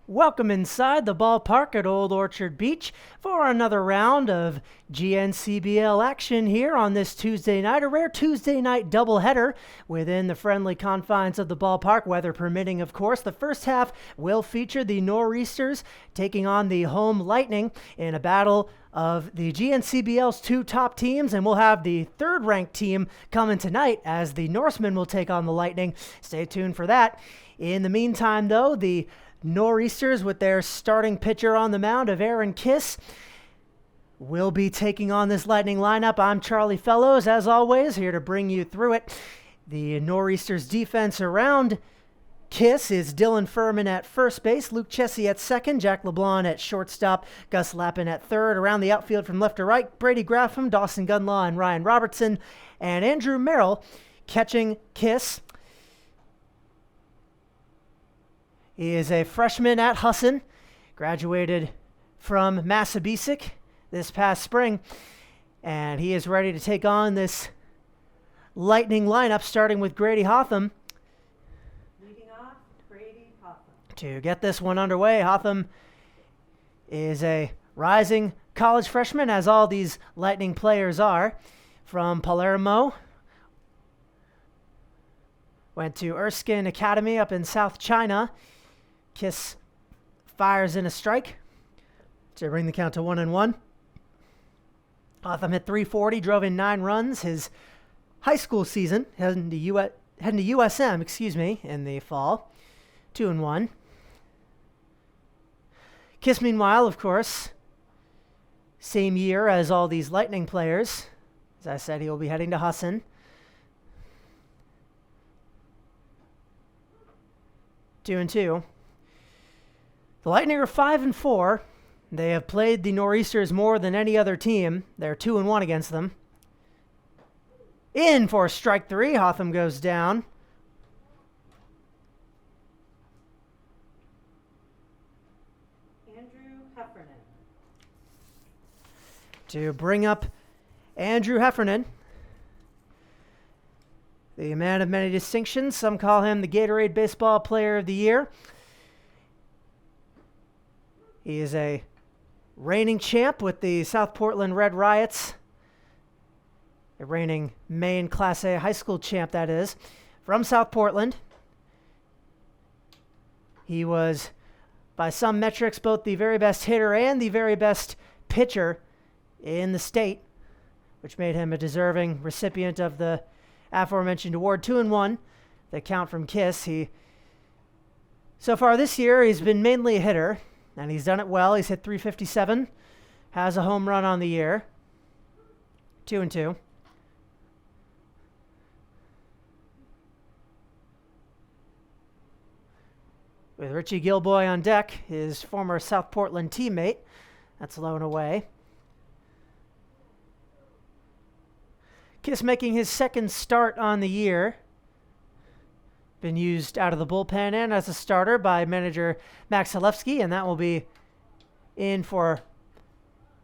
Welcome inside the ballpark at Old Orchard Beach for another round of GNCBL action here on this Tuesday night, a rare Tuesday night doubleheader within the friendly confines of the ballpark, weather permitting, of course. The first half will feature the Nor'easters taking on the home Lightning in a battle of the GNCBL's two top teams, and we'll have the third-ranked team coming tonight as the Norsemen will take on the Lightning. Stay tuned for that. In the meantime, though, the Nor'easters, with their starting pitcher on the mound of Aaron Kiss, will be taking on this Lightning lineup. I'm Charlie Fellows, as always, here to bring you through it. The Nor'easters' defense around Kiss is Dylan Furman at first base, Luke Chessie at second, Jack LeBlanc at shortstop, Gus Lappin at third. Around the outfield from left to right, Brady Graffam, Dawson Gunlaw, and Ryan Robertson, and Andrew Merrill catching Kiss. He is a freshman at Husson, graduated from Massabesic this past spring, and he is ready to take on this Lightning lineup, starting with Grady Hotham. Leading off, Grady Hotham. To get this one underway, Hotham is a rising college freshman, as all these Lightning players are, from Palermo. Went to Erskine Academy up in South China. Kiss fires in a strike to bring the count to 1-1. Hotham hit .340, drove in 9 runs. His high school season, heading to USM, in the fall. 2-1. Kiss, meanwhile, of course, same year as all these Lightning players. As I said, he will be heading to Husson. 2-2. The Lightning are 5-4. They have played the Nor'easters more than any other team. They're 2-1 against them. In for strike 3. Hotham goes down. Andrew Heffernan. To bring up Andrew Heffernan, the man of many distinctions. Some call him the Gatorade Baseball Player of the Year. He is a reigning champ with the South Portland Red Riots. A reigning Maine Class A high school champ, that is, from South Portland. He was, by some metrics, both the very best hitter and the very best pitcher in the state, which made him a deserving recipient of the aforementioned award. 2-1, the count from Kiss. So far this year, he's been mainly a hitter, and he's done it well. He's hit .357, has a home run on the year. 2-2. With Richie Gilboy on deck, his former South Portland teammate. That's low and away. Kiss making his second start on the year. Been used out of the bullpen and as a starter by manager Max Halevsky, and that will be in for,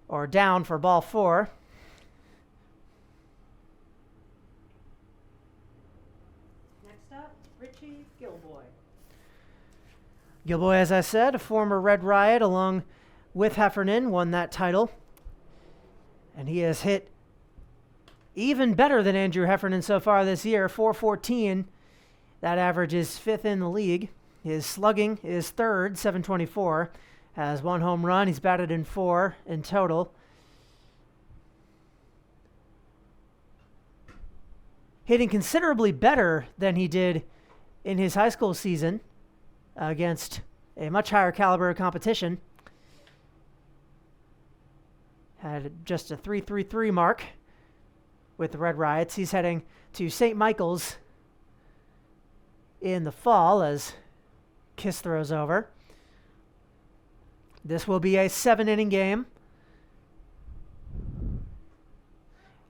or down for ball 4. Next up, Richie Gilboy. Gilboy, as I said, a former Red Riot along with Heffernan, won that title. And he has hit even better than Andrew Heffernan so far this year, .414. That average is 5th in the league. His slugging is 3rd, .724. Has 1 home run. He's batted in 4 in total. Hitting considerably better than he did in his high school season against a much higher caliber of competition. Had just a .333 mark with the Red Riots. He's heading to St. Michael's in the fall as Kiss throws over. This will be a 7-inning game.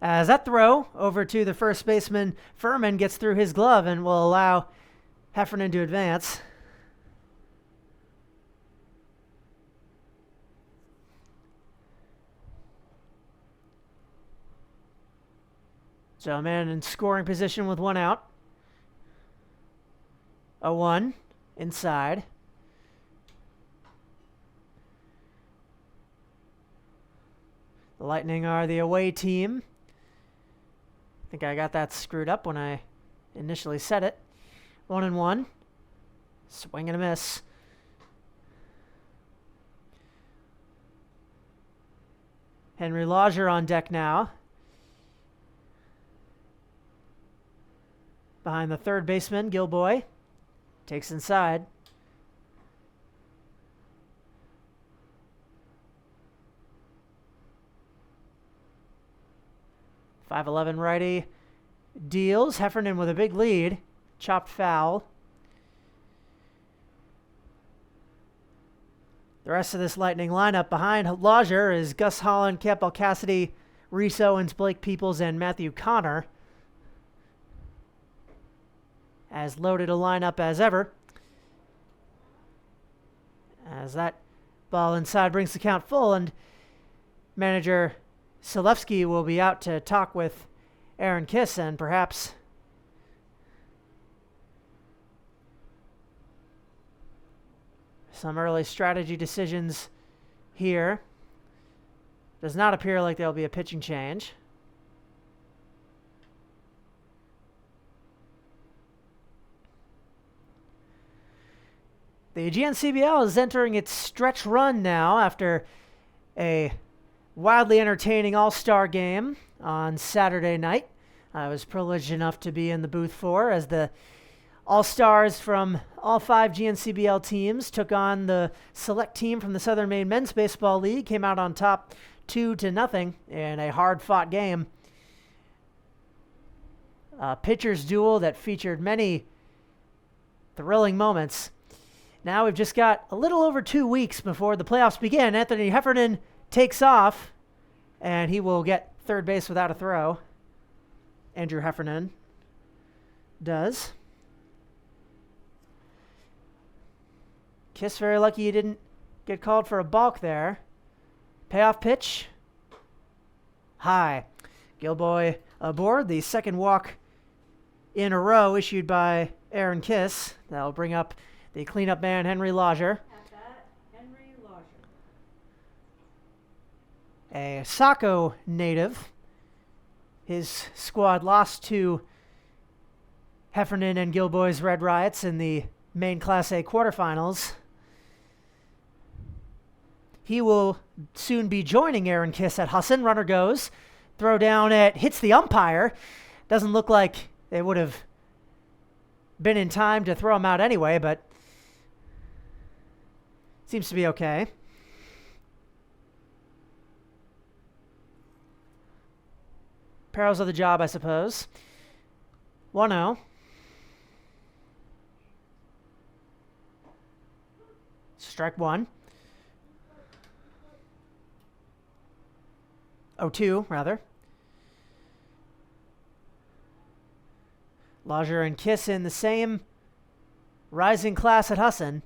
As that throw over to the first baseman, Furman, gets through his glove and will allow Heffernan to advance. So a man in scoring position with 1 out. 0-1 inside. The Lightning are the away team. I think I got that screwed up when I initially said it. 1-1. Swing and a miss. Henry Lodger on deck now. Behind the third baseman, Gilboy. Takes inside. .511 righty deals. Heffernan with a big lead. Chopped foul. The rest of this Lightning lineup behind Lodger is Gus Holland, Campbell Cassidy, Reese Owens, Blake Peoples, and Matthew Connor. As loaded a lineup as ever. As that ball inside brings the count full, and manager Selewski will be out to talk with Aaron Kiss and perhaps some early strategy decisions here. Does not appear like there'll be a pitching change. The GNCBL is entering its stretch run now after a wildly entertaining all-star game on Saturday night. I was privileged enough to be in the booth for as the all-stars from all 5 GNCBL teams took on the select team from the Southern Maine Men's Baseball League, came out on top 2-0 in a hard-fought game. A pitcher's duel that featured many thrilling moments. Now we've just got a little over 2 weeks before the playoffs begin. Anthony Heffernan takes off, and he will get third base without a throw. Andrew Heffernan does. Kiss very lucky he didn't get called for a balk there. Payoff pitch. High. Gilboy aboard. The second walk in a row issued by Aaron Kiss. That'll bring up the cleanup man, Henry Lodger. At bat, Henry Lodger. A Saco native. His squad lost to Heffernan and Gilboy's Red Riots in the Maine Class A quarterfinals. He will soon be joining Aaron Kiss at Husson. Runner goes. Throw down at hits the umpire. Doesn't look like they would have been in time to throw him out anyway, but seems to be okay. Perils of the job, I suppose. 1-0. Strike one. 0-2, rather. Lodger and Kiss in the same rising class at Husson.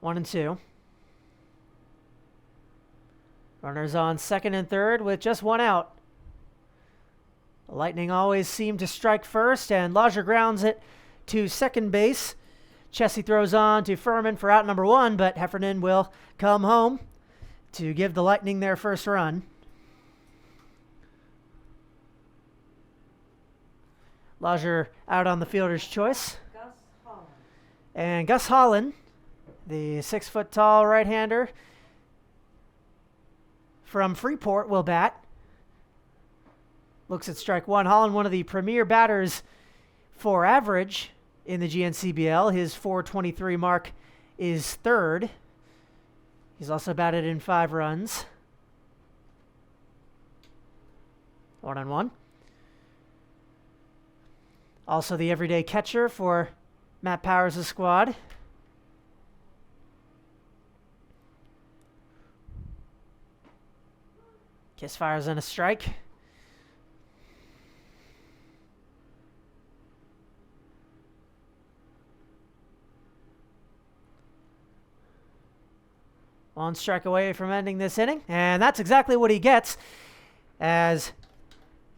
1-2. Runners on second and third with just one out. The Lightning always seem to strike first, and Lodger grounds it to second base. Chessie throws on to Furman for out number one, but Heffernan will come home to give the Lightning their first run. Lodger out on the fielder's choice. Gus Holland. And Gus Holland, the 6-foot-tall right-hander from Freeport, will bat. Looks at strike one. Holland, one of the premier batters for average in the GNCBL. His .423 mark is third. He's also batted in 5 runs. 1-1. Also the everyday catcher for Matt Powers' squad. Kiss fires in a strike. One strike away from ending this inning, and that's exactly what he gets as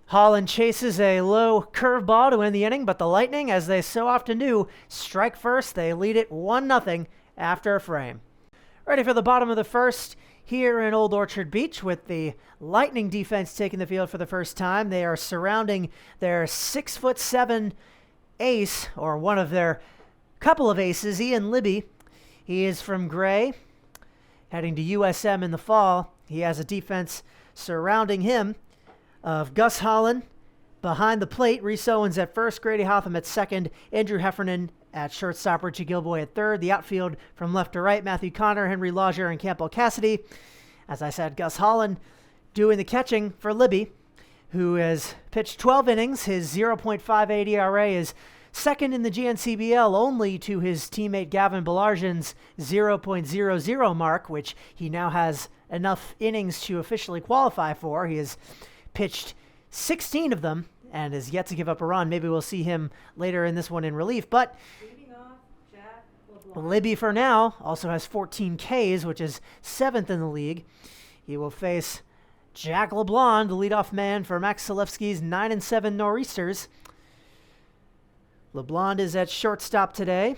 Holland chases a low curveball to end the inning, but the Lightning, as they so often do, strike first. They lead it 1-0 after a frame. Ready for the bottom of the first here in Old Orchard Beach with the Lightning defense taking the field for the first time. They are surrounding their 6'7" ace, or one of their couple of aces, Ian Libby. He is from Gray, heading to USM in the fall. He has a defense surrounding him of Gus Holland behind the plate, Reese Owens at first, Grady Hotham at second, Andrew Heffernan at shortstop, Richie Gilboy at third. The outfield from left to right, Matthew Connor, Henry Lodger, and Campbell Cassidy. As I said, Gus Holland doing the catching for Libby, who has pitched 12 innings. His 0.58 ERA is second in the GNCBL, only to his teammate Gavin Belarjan's 0.00 mark, which he now has enough innings to officially qualify for. He has pitched 16 of them and is yet to give up a run. Maybe we'll see him later in this one in relief. But Leading off, Jack LeBlanc. Libby for now also has 14 Ks, which is 7th in the league. He will face Jack LeBlanc, the leadoff man for Max Selewski's 9-7 Nor'easters. LeBlanc is at shortstop today.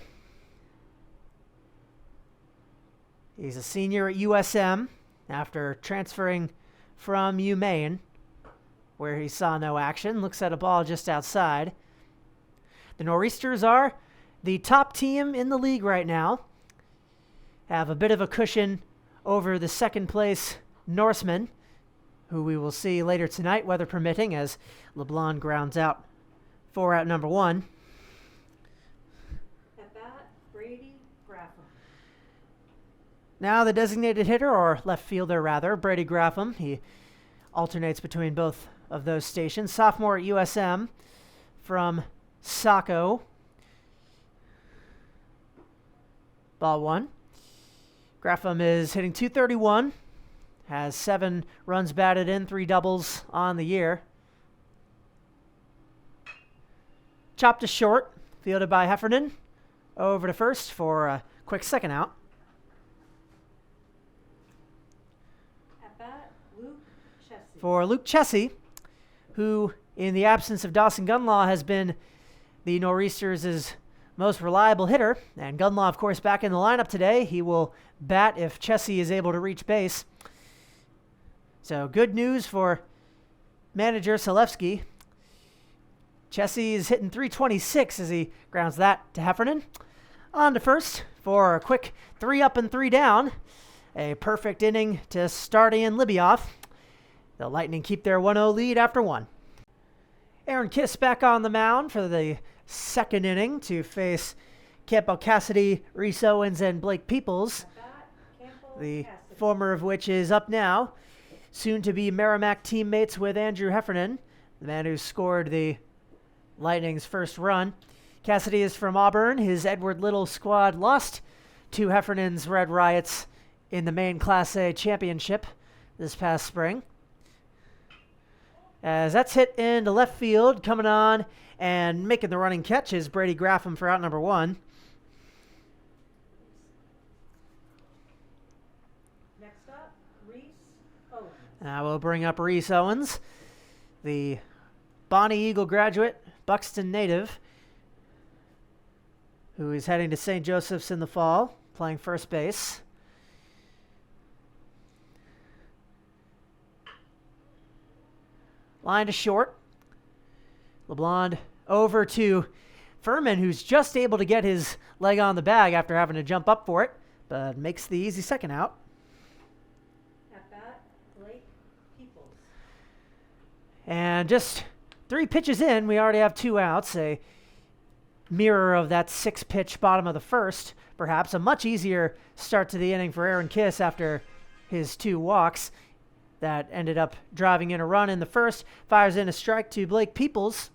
He's a senior at USM after transferring from UMaine, where he saw no action. Looks at a ball just outside. The Nor'easters are the top team in the league right now. Have a bit of a cushion over the second place Norsemen, who we will see later tonight, weather permitting, as LeBlanc grounds out for out number one. At bat, Brady Graffam. Now the designated hitter, or left fielder rather, Brady Graffam. He alternates between both of those stations. Sophomore at USM from Saco. Ball one. Graffam is hitting .231. Has 7 runs batted in, 3 doubles on the year. Chopped to short, fielded by Heffernan. Over to first for a quick second out. At bat, Luke Chessie. For Luke Chessie, who, in the absence of Dawson Gunlaw, has been the Nor'easters' most reliable hitter. And Gunlaw, of course, back in the lineup today. He will bat if Chessie is able to reach base. So good news for manager Selewski. Chessie is hitting .326 as he grounds that to Heffernan. On to first for a quick 3 up and 3 down. A perfect inning to start Ian Libby off. The Lightning keep their 1-0 lead after 1. Aaron Kiss back on the mound for the second inning to face Campbell Cassidy, Reese Owens, and Blake Peoples. At bat, Campbell The Cassidy. former of which is up now. Soon to be Merrimack teammates with Andrew Heffernan, the man who scored the Lightning's first run. Cassidy is from Auburn. His Edward Little squad lost to Heffernan's Red Riots in the main Class A championship this past spring. As that's hit into left field, coming on and making the running catch is Brady Graffam for out number 1. Next up, Reese Owens. Now we'll bring up Reese Owens, the Bonnie Eagle graduate, Buxton native, who is heading to St. Joseph's in the fall, playing first base. Line to short. LeBlanc over to Furman, who's just able to get his leg on the bag after having to jump up for it, but makes the easy second out. At bat, Blake Peoples. And just 3 pitches in, we already have 2 outs. A mirror of that 6-pitch bottom of the first. Perhaps a much easier start to the inning for Aaron Kiss after his 2 walks. That ended up driving in a run in the first. Fires in a strike to Blake Peoples.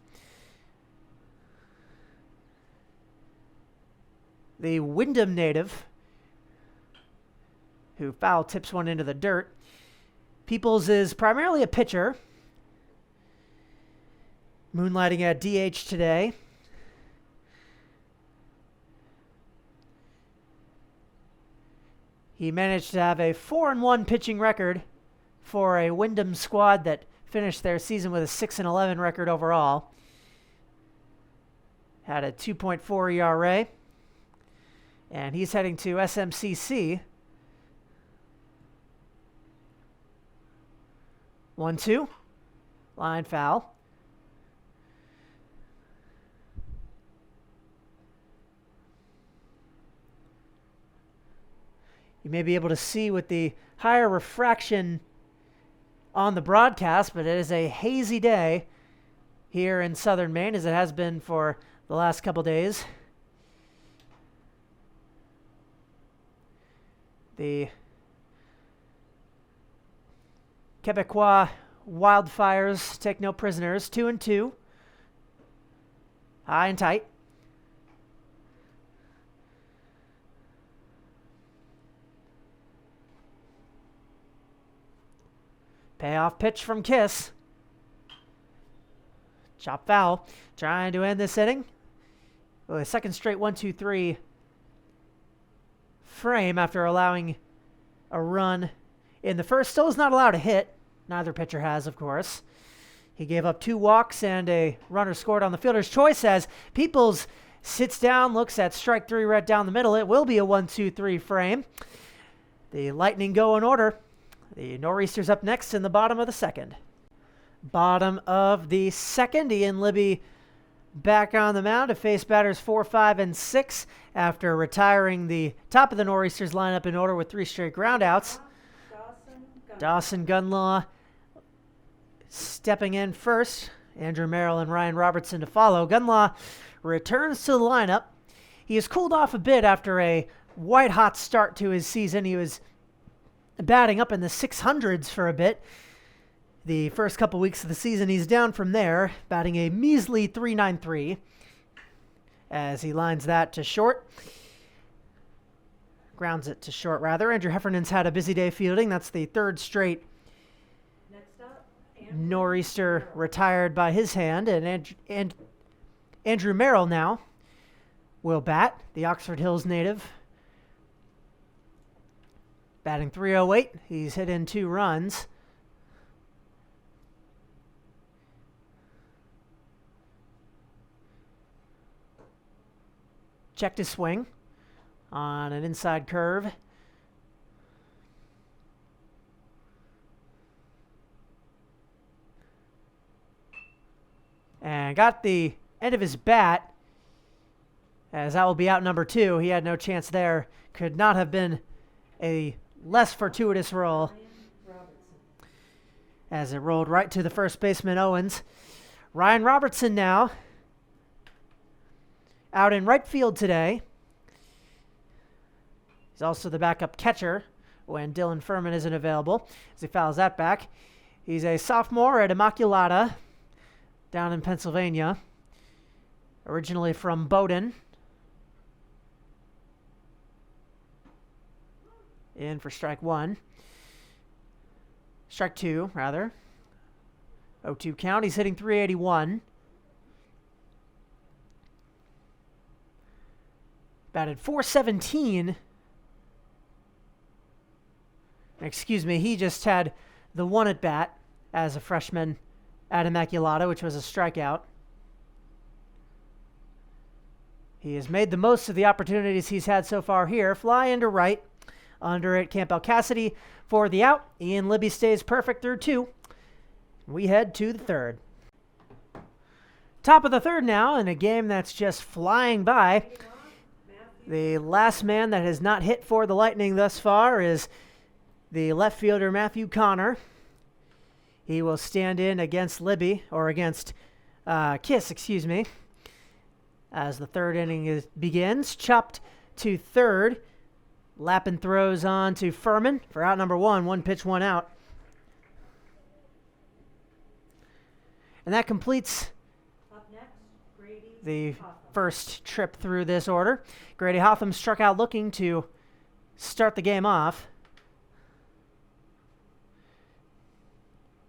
The Wyndham native, who foul tips one into the dirt. Peoples is primarily a pitcher, moonlighting at DH today. He managed to have a 4-1 pitching record for a Wyndham squad that finished their season with a 6-11 record overall. Had a 2.4 ERA. And he's heading to SMCC 1-2. Line foul. You may be able to see with the higher refraction on the broadcast, but it is a hazy day here in southern Maine, as it has been for the last couple days. The Quebecois wildfires take no prisoners. 2-2. High and tight. Payoff pitch from Kiss. Chop foul. Trying to end this inning. Well, a second straight 1-2-3 frame after allowing a run in the first. Still is not allowed a hit. Neither pitcher has, of course. He gave up 2 walks and a runner scored on the fielder's choice as Peoples sits down, looks at strike 3 right down the middle. It will be a 1-2-3 frame. The Lightning go in order. The Nor'easters up next in the bottom of the second. Bottom of the second, Ian Libby back on the mound to face batters 4, 5, and 6 after retiring the top of the Nor'easters lineup in order with 3 straight groundouts. Dawson Gunlaw stepping in first. Andrew Merrill and Ryan Robertson to follow. Gunlaw returns to the lineup. He has cooled off a bit after a white-hot start to his season. He was batting up in the 600s for a bit. The first couple weeks of the season, he's down from there, batting a measly .393 as he lines that to short. Grounds it to short, rather. Andrew Heffernan's had a busy day fielding. That's the 3rd straight Next up, Nor'easter retired by his hand. And Andrew Merrill now will bat, the Oxford Hills native. Batting .308. He's hit in 2 runs. Checked his swing on an inside curve. And got the end of his bat, as that will be out number 2. He had no chance there. Could not have been a less fortuitous roll, Ryan Robertson. as it rolled right to the first baseman Owens. Ryan Robertson now out in right field today. He's also the backup catcher when Dylan Furman isn't available, as he fouls that back. He's a sophomore at Immaculata down in Pennsylvania, originally from Bowdoin. In for strike 1. Strike 2, rather. 0-2 count. He's hitting .381. Batted .417. Excuse me, he just had the 1 at bat as a freshman at Immaculata, which was a strikeout. He has made the most of the opportunities he's had so far here. Fly into right. Under it, Campbell Cassidy for the out. Ian Libby stays perfect through 2. We head to the 3rd. Top of the 3rd now in a game that's just flying by. The last man that has not hit for the Lightning thus far is the left fielder Matthew Connor. He will stand in against Libby, or against Kiss, excuse me, as the 3rd inning begins. Chopped to 3rd. Lappin throws on to Furman for out number 1. 1 pitch, 1 out. And that completes Up next, Grady the Hoffman. first trip through this order. Grady Hotham struck out looking to start the game off.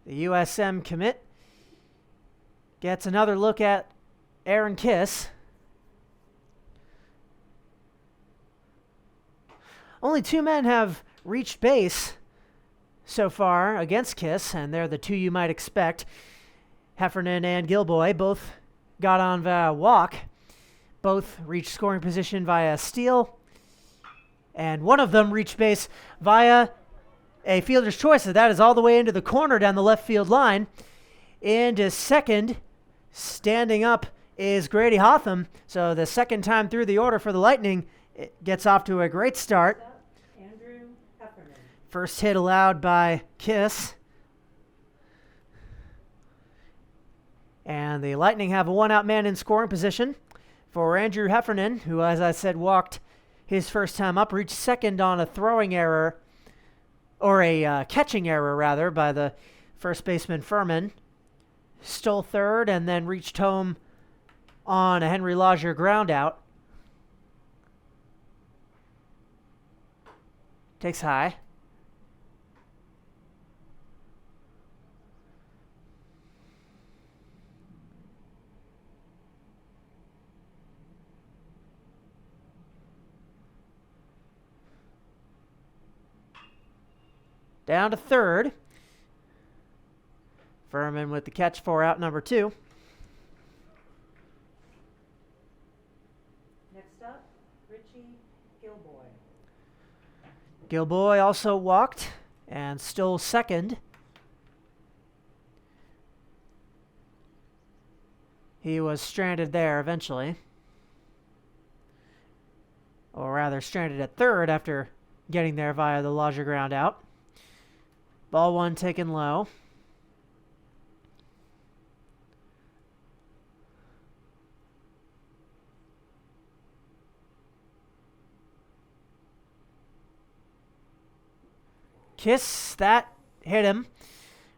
The USM commit gets another look at Aaron Kiss. Only 2 men have reached base so far against Kiss, and they're the 2 you might expect. Heffernan and Gilboy both got on via walk. Both reached scoring position via steal. And one of them reached base via A fielder's choice of that is all the way into the corner down the left field line. Into second, standing up, is Grady Hotham. So the second time through the order for the Lightning, it gets off to a great start. Andrew Heffernan. First hit allowed by Kiss. And the Lightning have a one-out man in scoring position for Andrew Heffernan, who, as I said, walked his first time up, reached second on a throwing error, or a catching error, rather, by the first baseman Furman. Stole third and then reached home on a Henry Lodger ground out. Takes high. Down to third. Furman with the catch for out number 2. Next up, Richie Gilboy. Gilboy also walked and stole second. He was stranded there eventually. Or rather, stranded at third after getting there via the Lodger ground out. Ball 1 taken low. Kiss, that hit him.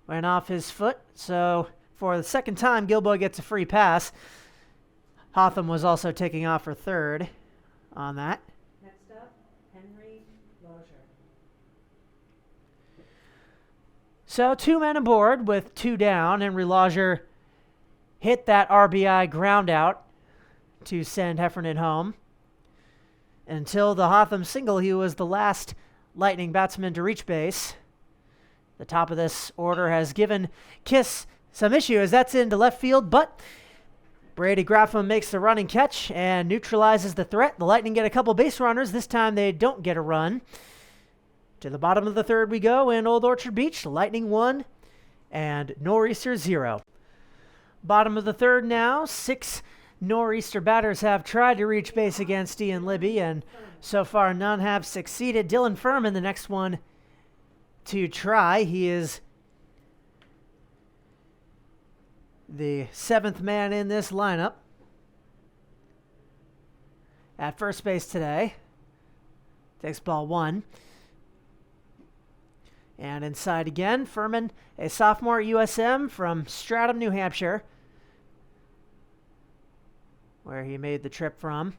Went off his foot. So for the second time, Gilboy gets a free pass. Hotham was also taking off for third on that. Next up, Henry Lodger. So 2 men aboard with 2 down. Henry Lodger hit that RBI ground out to send Heffernan home. Until the Hotham single, he was the last Lightning batsman to reach base. The top of this order has given Kiss some issue as that's into left field, but Brady Graffam makes the running catch and neutralizes the threat. The Lightning get a couple base runners. This time they don't get a run. To the bottom of the third we go in Old Orchard Beach. The Lightning 1 and Nor'easter 0. Bottom of the third now. 6 Nor'easter batters have tried to reach base against Ian Libby, and so far none have succeeded. Dylan Furman, the next one to try. He is the 7th man in this lineup at first base today. Takes ball 1. And inside again, Furman, a sophomore at USM from Stratham, New Hampshire, where he made the trip from.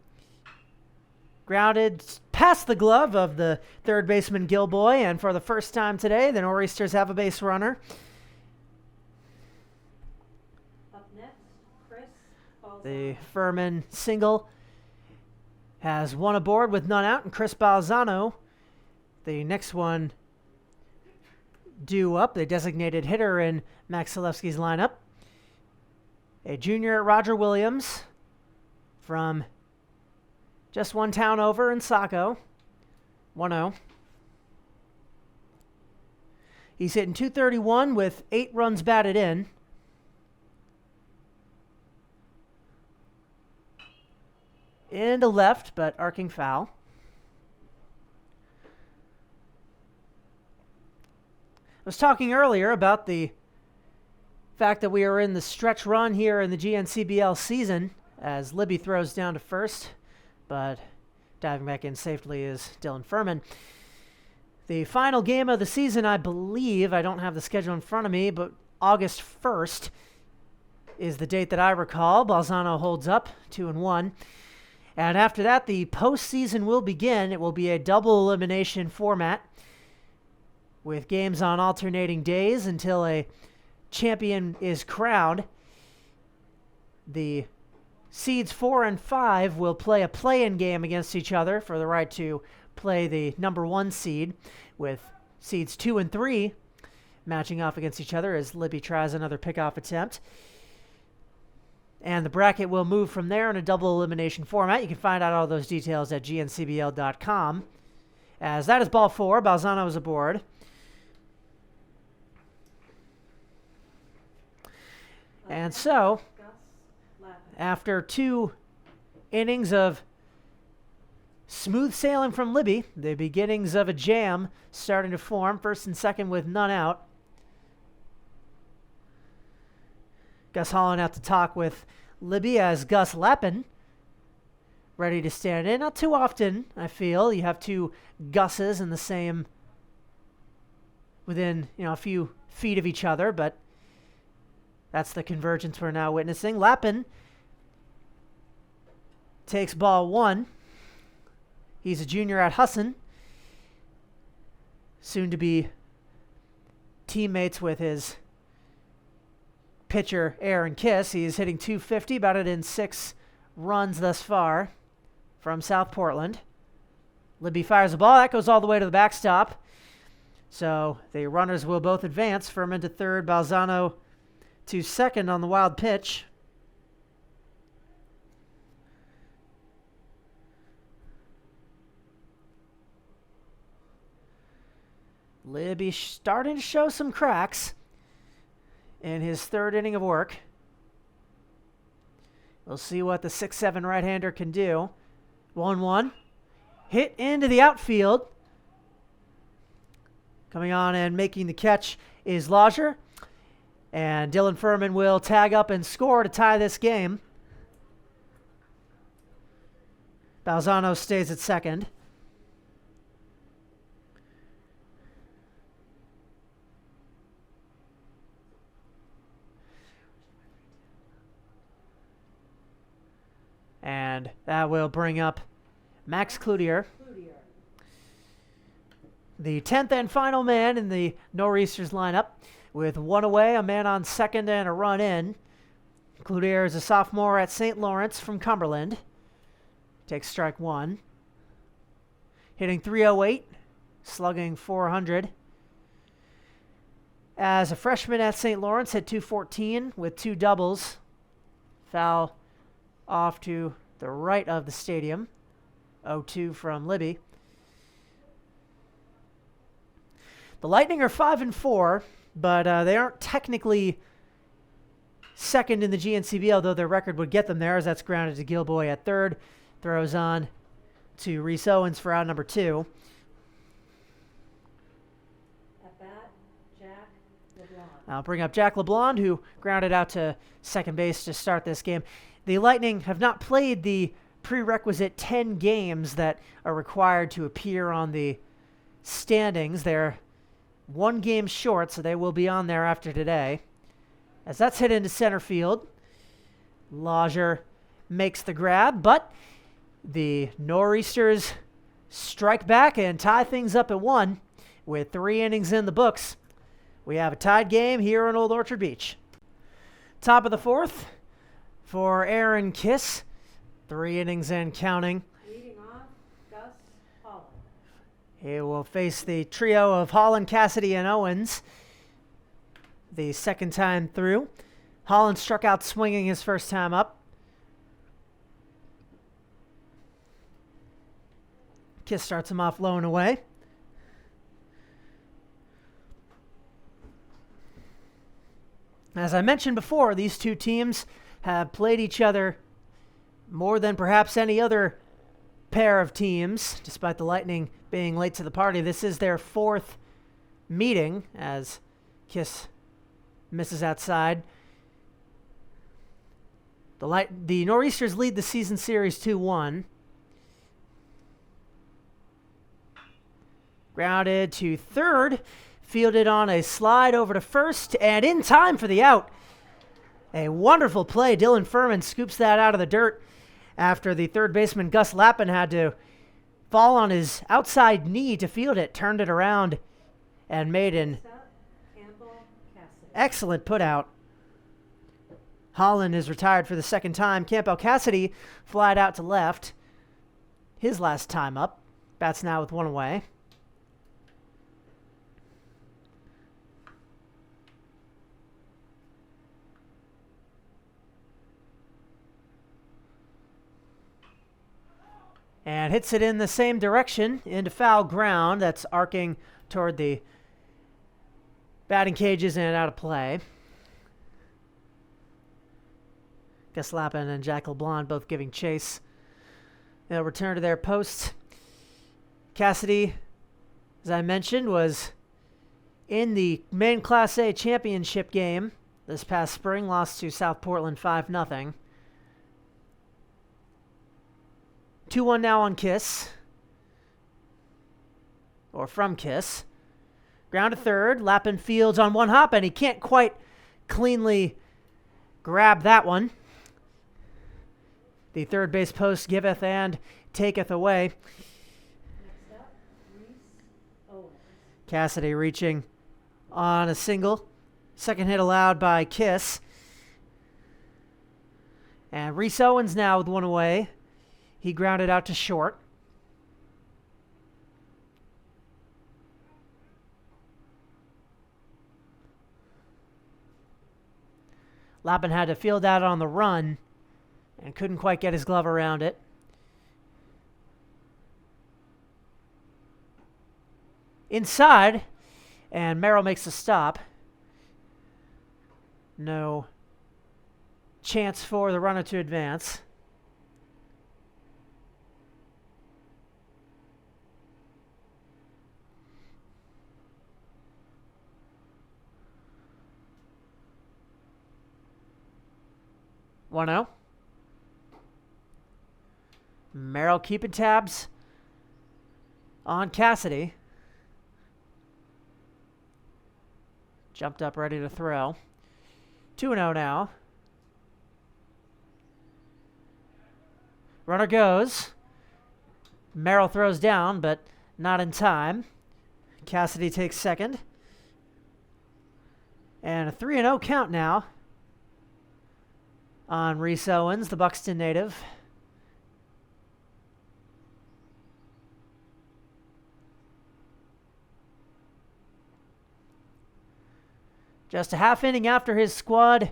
Grounded past the glove of the third baseman Gilboy, and for the first time today, the Nor'easters have a base runner. Up next, Chris Balzano. The Furman single has 1 aboard with none out, and Chris Balzano, the next one due up, the designated hitter in Max Zalewski's lineup. A junior at Roger Williams from just one town over in Saco. 1-0. He's hitting .231 with 8 runs batted in. Into left, but arcing foul. I was talking earlier about the fact that we are in the stretch run here in the GNCBL season as Libby throws down to first, but diving back in safely is Dylan Furman. The final game of the season, I believe, I don't have the schedule in front of me, but August 1st is the date that I recall. Balzano holds up 2-1. And after that, the postseason will begin. It will be a double elimination format with games on alternating days until a champion is crowned. The seeds 4 and 5 will play a play-in game against each other for the right to play the number 1 seed, with seeds 2 and 3 matching off against each other as Libby tries another pickoff attempt. And the bracket will move from there in a double elimination format. You can find out all those details at gncbl.com. As that is ball 4, Balzano is aboard. And so, Gus Lappin. after 2 innings of smooth sailing from Libby, the beginnings of a jam starting to form, first and second with none out. Gus Holland out to talk with Libby as Gus Lappin ready to stand in. Not too often, I feel, you have 2 Gusses in the same, within, a few feet of each other, but that's the convergence we're now witnessing. Lappin takes ball 1. He's a junior at Husson, soon to be teammates with his pitcher Aaron Kiss. He's hitting .250, batted in 6 runs thus far from South Portland. Libby fires a ball. That goes all the way to the backstop. So the runners will both advance. Furman to third, Balzano to second on the wild pitch. Libby starting to show some cracks in his 3rd inning of work. We'll see what the 6'7" right-hander can do. 1-1. Hit into the outfield. Coming on and making the catch is Lodger. And Dylan Furman will tag up and score to tie this game. Balzano stays at second. And that will bring up Max Cloutier, the 10th and final man in the Nor'easters lineup. With 1 away, a man on second, and a run in. Cloutier is a sophomore at St. Lawrence from Cumberland. Takes strike 1. Hitting .308, slugging .400. As a freshman at St. Lawrence, hit .214 with 2 doubles. Foul off to the right of the stadium. 0-2 from Libby. The Lightning are 5-4, but they aren't technically second in the GNCBL, though their record would get them there, as that's grounded to Gilboy at third. Throws on to Reese Owens for out number 2. At bat, Jack LeBlanc. I'll bring up Jack LeBlanc, who grounded out to second base to start this game. The Lightning have not played the prerequisite 10 games that are required to appear on the standings. They're 1 game short, so they will be on there after today. As that's hit into center field, Lodger makes the grab, but the Nor'easters strike back and tie things up at 1 with 3 innings in the books. We have a tied game here on Old Orchard Beach. Top of the 4th for Aaron Kiss. 3 innings and counting. Leading off, Gus Holland. He will face the trio of Holland, Cassidy, and Owens the second time through. Holland struck out swinging his first time up. Kiss starts him off low and away. As I mentioned before, these 2 teams have played each other more than perhaps any other pair of teams, despite the Lightning being late to the party. This is their 4th meeting as Kiss misses outside. The Nor'easters lead the season series 2-1. Grounded to third, fielded on a slide over to first, and in time for the out. A wonderful play. Dylan Furman scoops that out of the dirt after the third baseman Gus Lappin had to fall on his outside knee to field it, turned it around, and made an excellent put out. Holland is retired for the second time. Campbell Cassidy flied out to left. His last time up. Bats now with 1 away. And hits it in the same direction into foul ground. That's arcing toward the batting cages and out of play. Gus Lappin and Jack LeBlanc both giving chase. They'll return to their posts. Cassidy, as I mentioned, was in the main Class A championship game this past spring, lost to South Portland 5-0. 2-1 now on Kiss. Or from Kiss. Ground to third. Lappin fields on one hop, and he can't quite cleanly grab that one. The third base post giveth and taketh away. Next up, Reese Owens. Cassidy reaching on a single. Second hit allowed by Kiss. And Reese Owens now with one away. He grounded out to short. Lappin had to field out on the run and couldn't quite get his glove around it. Inside, and Merrill makes a stop. No chance for the runner to advance. One 0. Merrill keeping tabs on Cassidy. Jumped up ready to throw. 2-0 now. Runner goes. Merrill throws down, but not in time. Cassidy takes second. And a 3-0 count now on Reese Owens, the Buxton native. Just a half inning after his squad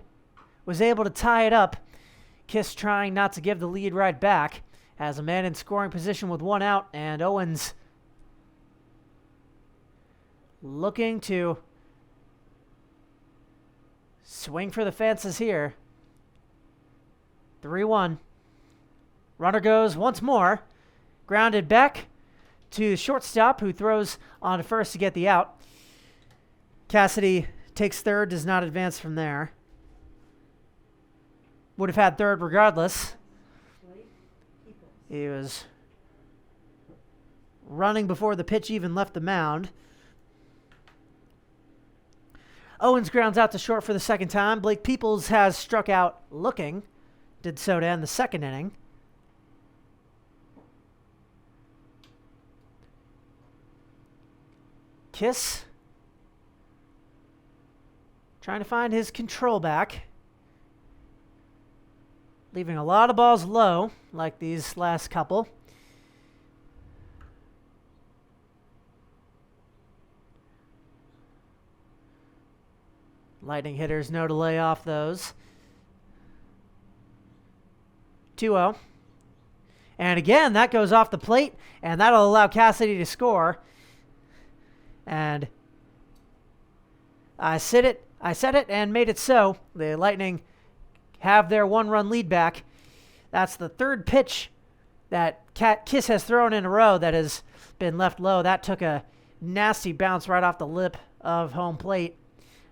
was able to tie it up, Kiss trying not to give the lead right back, has a man in scoring position with one out, and Owens looking to swing for the fences here. 3-1. Runner goes once more. Grounded back to the shortstop, who throws on to first to get the out. Cassidy takes third, does not advance from there. Would have had third regardless. He was running before the pitch even left the mound. Owens grounds out to short for the second time. Blake Peoples has struck out looking. Did so to end the second inning. Kiss trying to find his control back. Leaving a lot of balls low, like these last couple. Lightning hitters know to lay off those. 2-0. And again, that goes off the plate, and that'll allow Cassidy to score. And I said it and made it so. The Lightning have their one-run lead back. That's the third pitch that Kiss has thrown in a row that has been left low. That took a nasty bounce right off the lip of home plate.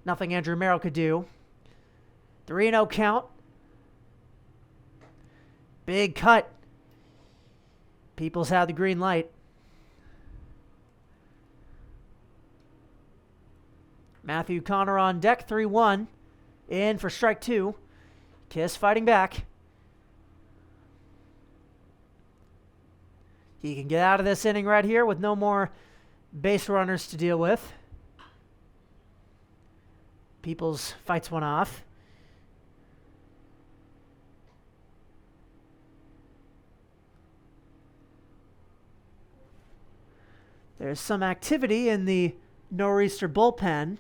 Nothing Andrew Merrill could do. 3-0 count. Big cut. Peoples had the green light. Matthew Connor on deck, 3-1. In for strike two. Kiss fighting back. He can get out of this inning right here with no more base runners to deal with. Peoples fights one off. There's some activity in the Nor'easter bullpen.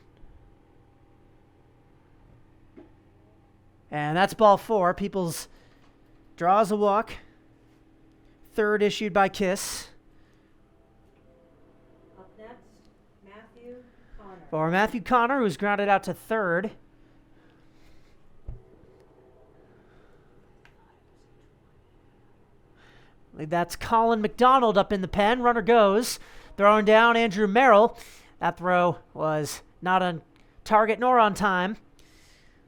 And that's ball four. Peoples draws a walk. Third issued by Kiss. Up next, Matthew Connor. For Matthew Connor, who's grounded out to third. That's Colin McDonald up in the pen. Runner goes. Throwing down Andrew Merrill. That throw was not on target nor on time.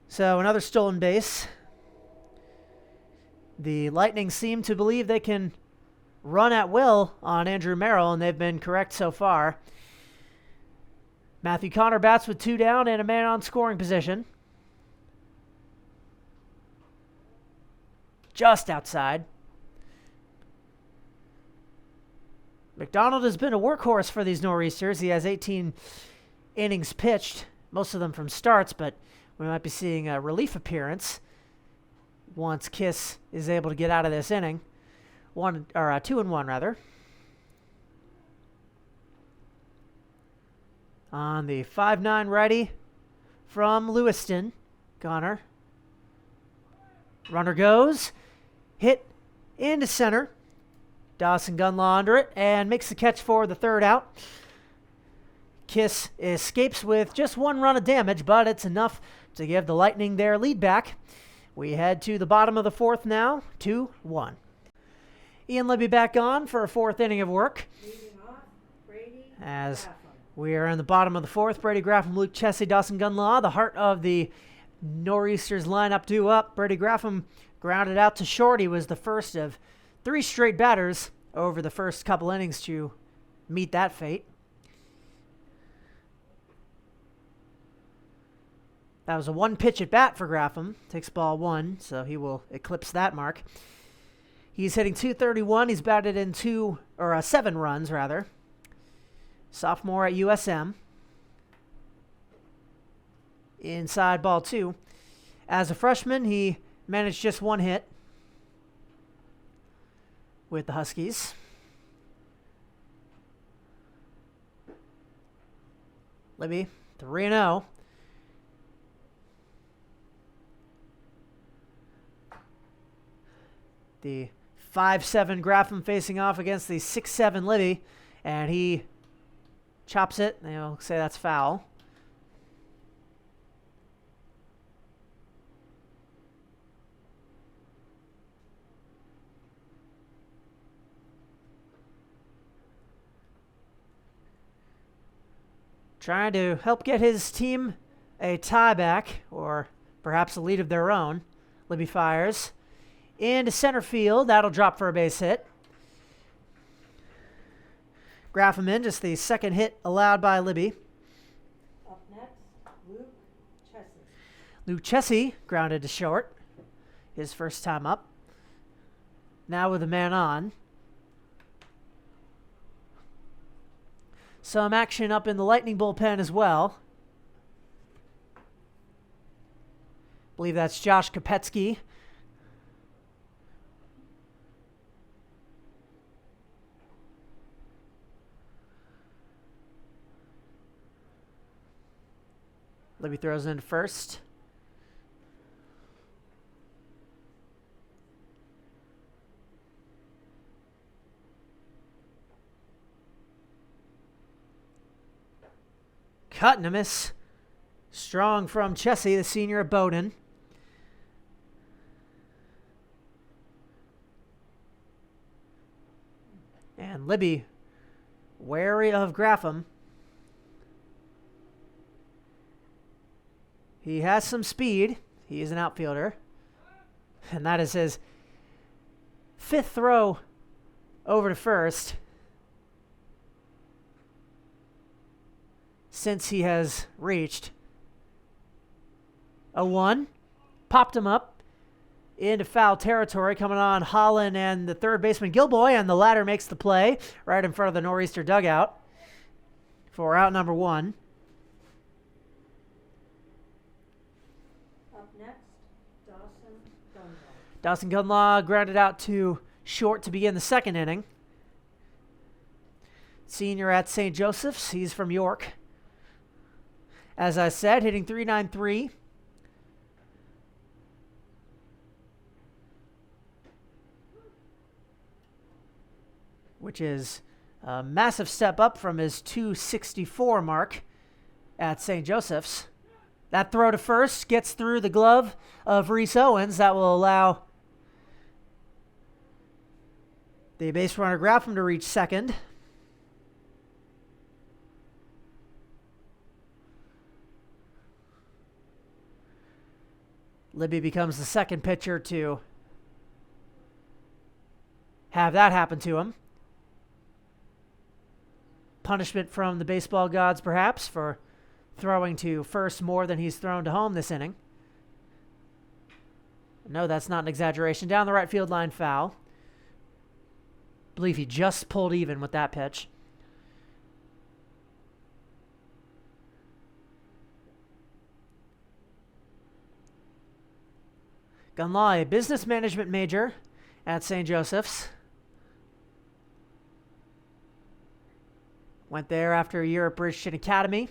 So another stolen base. The Lightning seem to believe they can run at will on Andrew Merrill, and they've been correct so far. Matthew Connor bats with 2 down and a man on scoring position. Just outside. McDonald has been a workhorse for these Nor'easters. He has 18 innings pitched, most of them from starts, but we might be seeing a relief appearance once Kiss is able to get out of this inning. 2-1 rather. On the 5-9 righty from Lewiston, Connor. Runner goes, hit into center. Dawson Gunlaw under it and makes the catch for the 3rd out. Kiss escapes with just 1 run of damage, but it's enough to give the Lightning their lead back. We head to the bottom of the 4th now, 2-1. Ian Libby back on for a 4th inning of work. Leading off, Brady As Graffam. we are in the bottom of the 4th, Brady Graffam, Luke Chessie, Dawson Gunlaw, the heart of the Nor'easters lineup due up. Brady Graffam grounded out to short. He was the first of 3 straight batters over the first couple innings to meet that fate. That was a 1-pitch at bat for Graffam. Takes ball 1, so he will eclipse that mark. He's hitting .231. He's batted in 7 runs, rather. Sophomore at USM. Inside ball 2. As a freshman, he managed just 1 hit with the Huskies. Libby, 3-0. The 5-7 Graffam facing off against the 6-7 Libby, and he chops it. They'll say that's foul. Trying to help get his team a tie back, or perhaps a lead of their own. Libby fires into center field. That'll drop for a base hit. Graffam in, just the 2nd hit allowed by Libby. Up next, Luke Chessie. Luke Chessie grounded to short. His first time up. Now with a man on. Some action up in the Lightning bullpen as well. Believe that's Josh Kopetsky. Libby throws into first. Cut and a miss. Strong from Chessie, the senior at Bowdoin. And Libby, wary of Graffam. He has some speed. He is an outfielder. And that is his 5th throw over to first since he has reached. 0-1. Popped him up into foul territory. Coming on Holland and the 3rd baseman Gilboy, and the latter makes the play right in front of the Nor'easter dugout for out number 1. Up next, Dawson Gunlaw. Dawson Gunlaw grounded out to short to begin the 2nd inning. Senior at St. Joseph's. He's from York. As I said, hitting .393. Which is a massive step up from his .264 mark at St. Joseph's. That throw to first gets through the glove of Reese Owens. That will allow The base runner Graffam to reach second. Libby becomes the second pitcher to have that happen to him. Punishment from the baseball gods, perhaps, for throwing to first more than he's thrown to home this inning. No, that's not an exaggeration. Down the right field line, foul. I believe he just pulled even with that pitch. Gunlaw, a business management major at St. Joseph's. Went there after a year at Bridgeton Academy,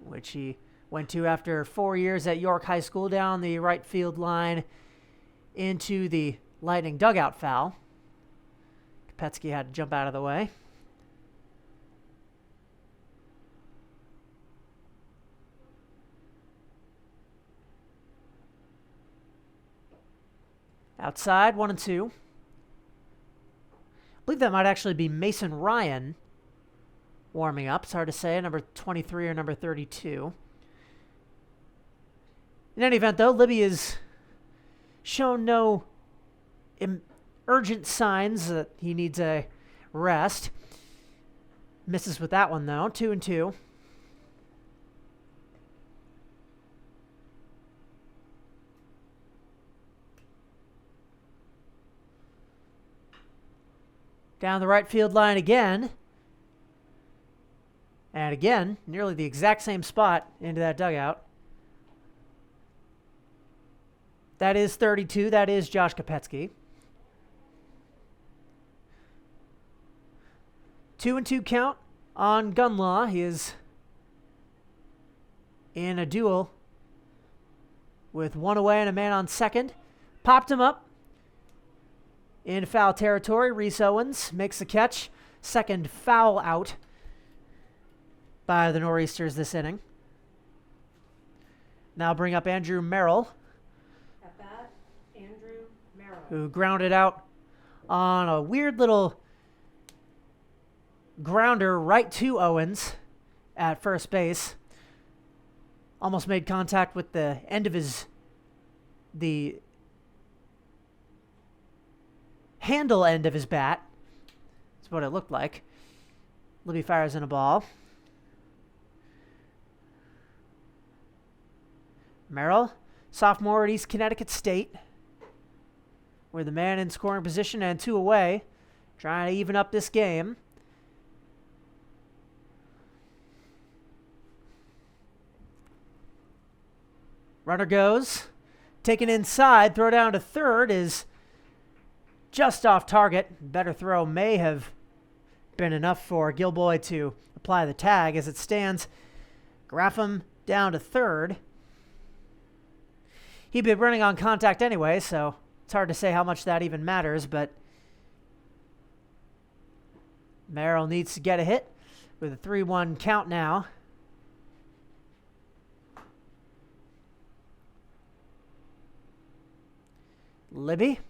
which he went to after 4 years at York High School. Down the right field line into the Lightning dugout, foul. Kopetsky had to jump out of the way. Outside, 1-2. I believe that might actually be Mason Ryan warming up. It's hard to say, number 23 or number 32. In any event, though, Libby has shown no urgent signs that he needs a rest. Misses with that one, though. 2-2. Down the right field line again. And again, nearly the exact same spot into that dugout. That is 32. That is Josh Kopetsky. 2-2 count on Gunlaw. He is in a duel with one away and a man on second. Popped him up in foul territory. Reese Owens makes the catch. Second foul out by the Nor'easters this inning. Now bring up Andrew Merrill, At bat, Andrew Merrill. who grounded out on a weird little grounder right to Owens at first base. Almost made contact with the end of the handle end of his bat. That's what it looked like. Libby fires in a ball. Merrill, sophomore at East Connecticut State, with the man in scoring position and two away, trying to even up this game. Runner goes, taken inside, throw down to third is just off target. Better throw may have been enough for Gilboy to apply the tag. As it stands, Graffam down to third. He'd been running on contact anyway, so it's hard to say how much that even matters, but Merrill needs to get a hit with a 3-1 count now. Libby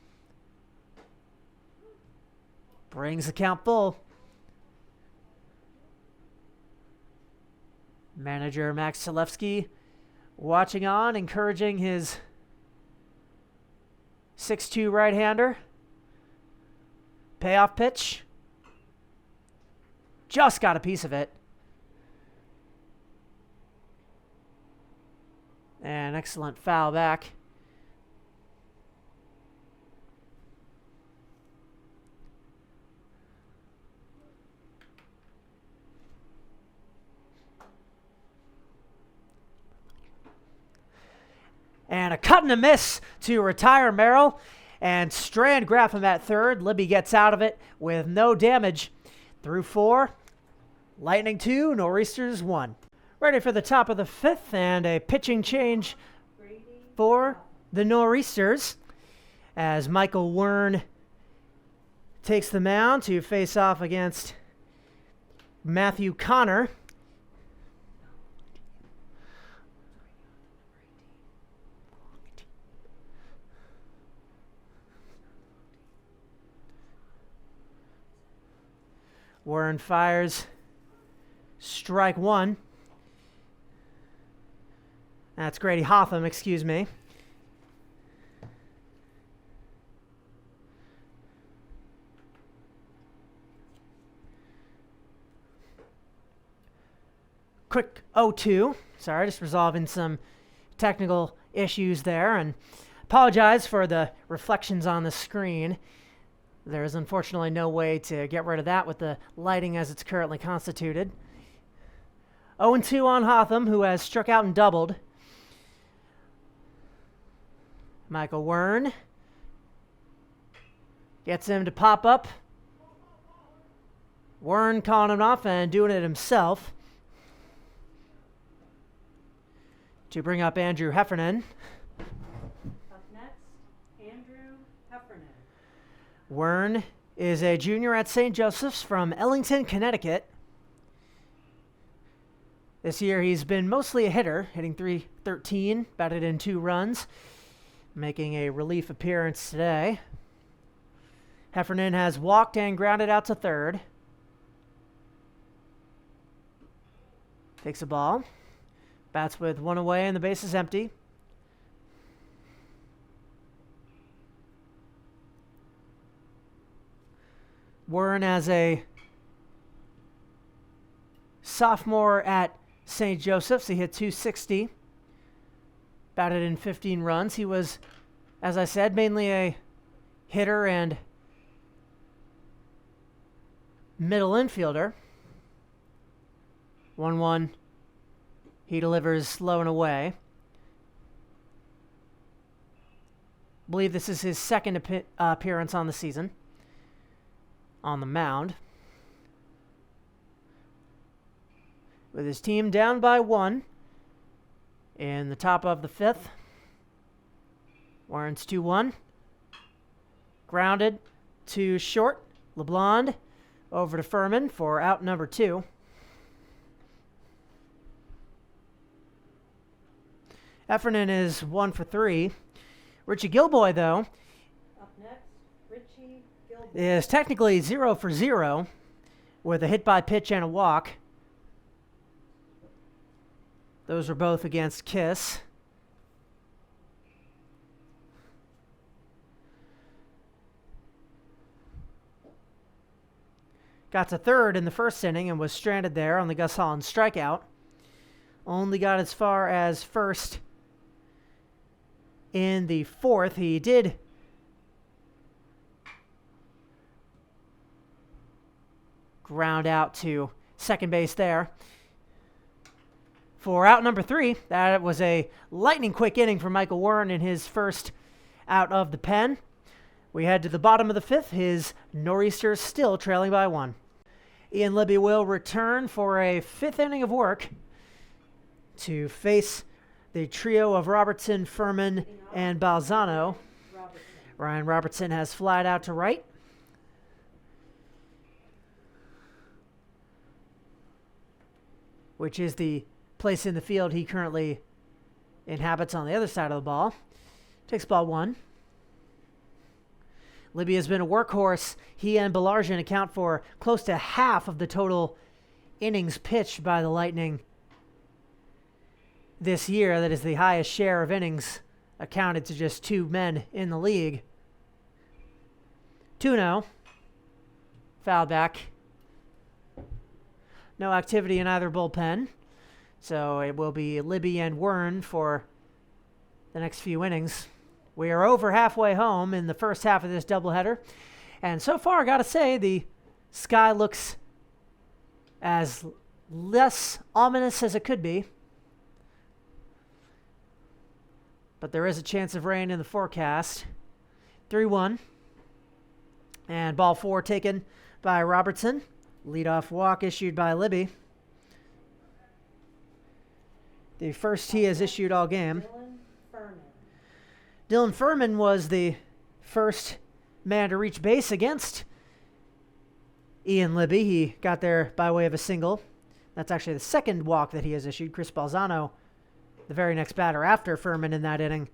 brings the count full. Manager Max Zalewski watching on, encouraging his 6'2" right-hander. Payoff pitch. Just got a piece of it. And excellent foul back. And a cut and a miss to retire Merrill and strand Graffam at third. Libby gets out of it with no damage. Through 4, Lightning 2, Nor'easters 1. Ready for the top of the 5th and a pitching change for the Nor'easters as Michael Wern takes the mound to face off against Matthew Connor. Warren fires. Strike one. That's Grady Hotham, excuse me. Quick 0-2. Sorry, just resolving some technical issues there, and apologize for the reflections on the screen. There is unfortunately no way to get rid of that with the lighting as it's currently constituted. 0-2 on Hotham, who has struck out and doubled. Michael Wern gets him to pop up. Wern calling him off and doing it himself to bring up Andrew Heffernan. Up next, Andrew Heffernan. Wern is a junior at St. Joseph's from Ellington, Connecticut. This year he's been mostly a hitter, hitting .313, batted in 2 runs, making a relief appearance today. Heffernan has walked and grounded out to third. Takes a ball. Bats with 1 away and the base is empty. Wern, as a sophomore at St. Joseph's, he hit .260. Batted in 15 runs. He was, as I said, mainly a hitter and middle infielder. 1-1. He delivers low and away. I believe this is his second appearance on the season on the mound. With his team down by 1 in the top of the 5th. Warren's 2-1. Grounded to short. LeBlond over to Furman for out number 2. Heffernan is 1 for 3. Richie Gilboy, though, Up next, Richie Gilbert. is technically 0 for 0 with a hit by pitch and a walk. Those were both against Kiss. Got to third in the first inning and was stranded there on the Gus Holland strikeout. Only got as far as first in the 4th. He did ground out to second base there. For out number 3, that was a lightning quick inning for Michael Wern in his first out of the pen. We head to the bottom of the 5th. His Nor'easters still trailing by 1. Ian Libby will return for a 5th inning of work to face the trio of Robertson, Furman, and Balzano. Ryan Robertson has flied out to right. Which is the place in the field he currently inhabits on the other side of the ball. Takes ball 1. Libby has been a workhorse. He and Belarjan account for close to half of the total innings pitched by the Lightning this year. That is the highest share of innings accounted to just 2 men in the league. 2-0. Foul back. No activity in either bullpen. So it will be Libby and Wern for the next few innings. We are over halfway home in the first half of this doubleheader. And so far, I got to say, the sky looks as less ominous as it could be. But there is a chance of rain in the forecast. 3-1. And ball 4 taken by Robertson. Leadoff walk issued by Libby. The first he has issued all game. Dylan Furman was the first man to reach base against Ian Libby. He got there by way of a single. That's actually the second walk that he has issued. Chris Balzano, the very next batter after Furman in that inning,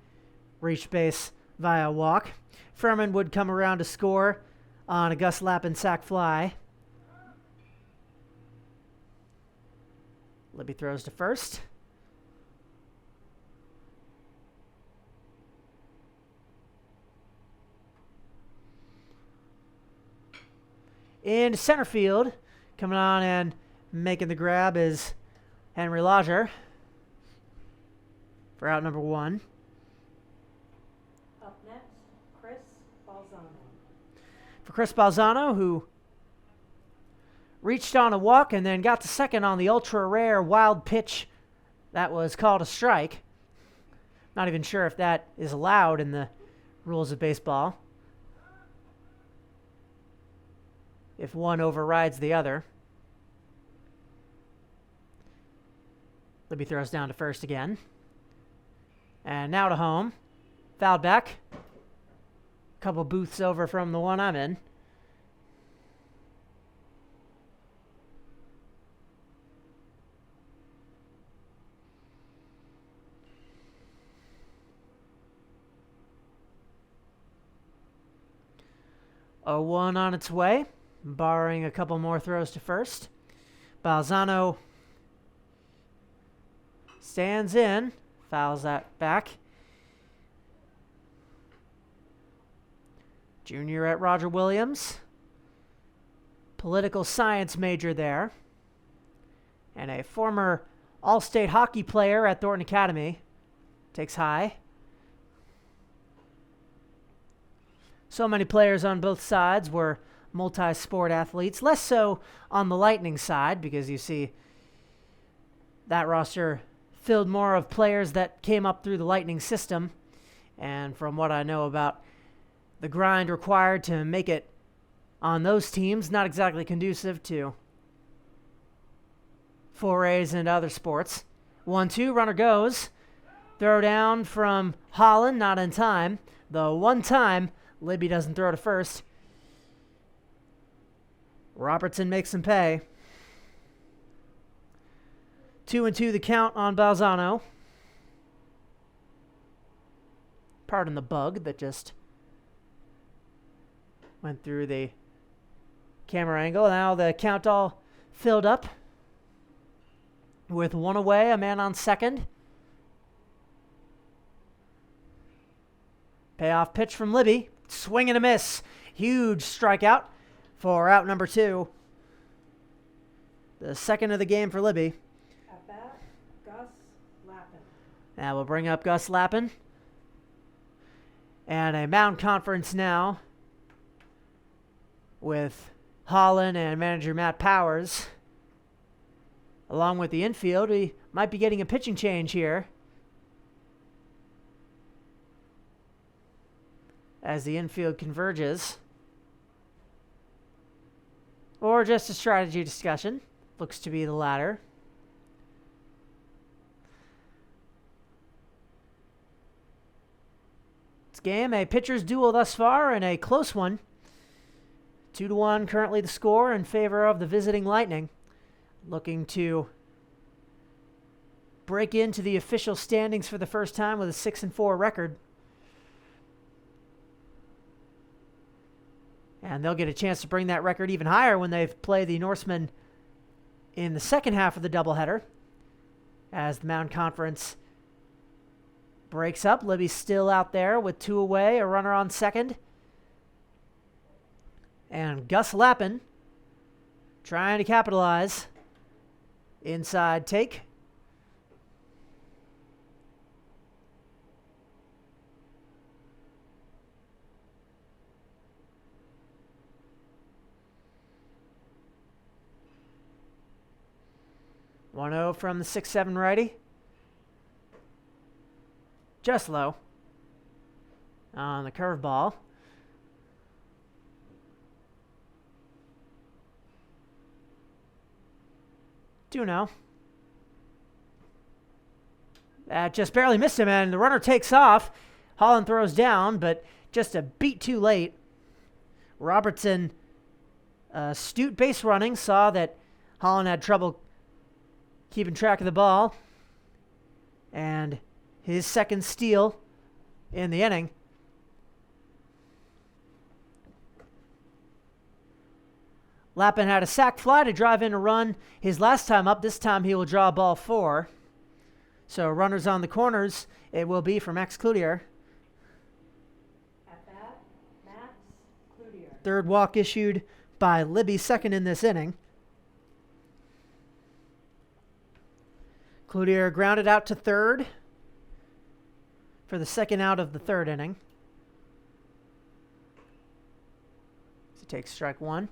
reached base via walk. Furman would come around to score on a Gus Lappin sac fly. Libby throws to first. In center field, coming on and making the grab is Henry Lodger for out number 1. Up next, Chris Balzano. For Chris Balzano, who reached on a walk and then got to second on the ultra-rare wild pitch that was called a strike. Not even sure if that is allowed in the rules of baseball, if one overrides the other. Libby throws down to first again. And now to home. Fouled back. A couple booths over from the one I'm in. A 1 on its way, barring a couple more throws to first. Balzano stands in, fouls that back. Junior at Roger Williams, political science major there, and a former all-state hockey player at Thornton Academy. Takes high. So many players on both sides were multi-sport athletes, less so on the Lightning side, because you see that roster filled more of players that came up through the Lightning system. And from what I know about the grind required to make it on those teams, not exactly conducive to forays into other sports. 1-2, runner goes. Throw down from Holland, not in time. The one time Libby doesn't throw to first. Robertson makes him pay. 2-2 the count on Balzano. Pardon the bug that just went through the camera angle. Now the count all filled up with 1 away, a man on second. Payoff pitch from Libby. Swing and a miss. Huge strikeout for out number 2. The second of the game for Libby. At bat, Gus Lappin. Now we'll bring up Gus Lappin. And a mound conference now with Holland and manager Matt Powers. Along with the infield, we might be getting a pitching change here, as the infield converges. Or just a strategy discussion. Looks to be the latter. This game, a pitcher's duel thus far, and a close one. 2-1 currently the score in favor of the visiting Lightning, looking to break into the official standings for the first time with a 6-4 record. And they'll get a chance to bring that record even higher when they play the Norsemen in the second half of the doubleheader, as the Mound Conference breaks up. Libby's still out there with 2 away, a runner on second. And Gus Lappin trying to capitalize. Inside take. One 0 from the 6-7 righty. Just low on the curveball. Duno. That just barely missed him, and the runner takes off. Holland throws down, but just a beat too late. Robertson, astute base running, saw that Holland had trouble keeping track of the ball, and his second steal in the inning. Lappin had a sac fly to drive in a run his last time up. This time he will draw ball 4. So runners on the corners, it will be for Max Cloutier. At bat, Max Cloutier. Third walk issued by Libby, second in this inning. Cloutier grounded out to third for the second out of the third inning. So takes strike 1.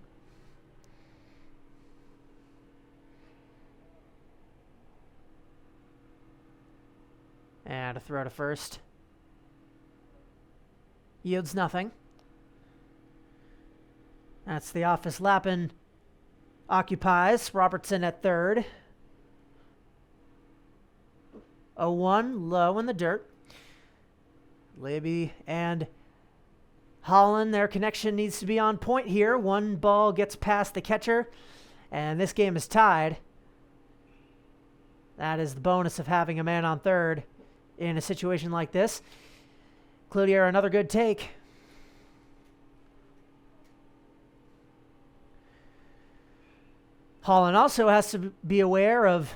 And a throw to first. Yields nothing. That's the office Lappin occupies. Robertson at third. 0-1, low in the dirt. Libby and Holland, their connection needs to be on point here. One ball gets past the catcher, and this game is tied. That is the bonus of having a man on third in a situation like this. Cloutier, another good take. Holland also has to be aware of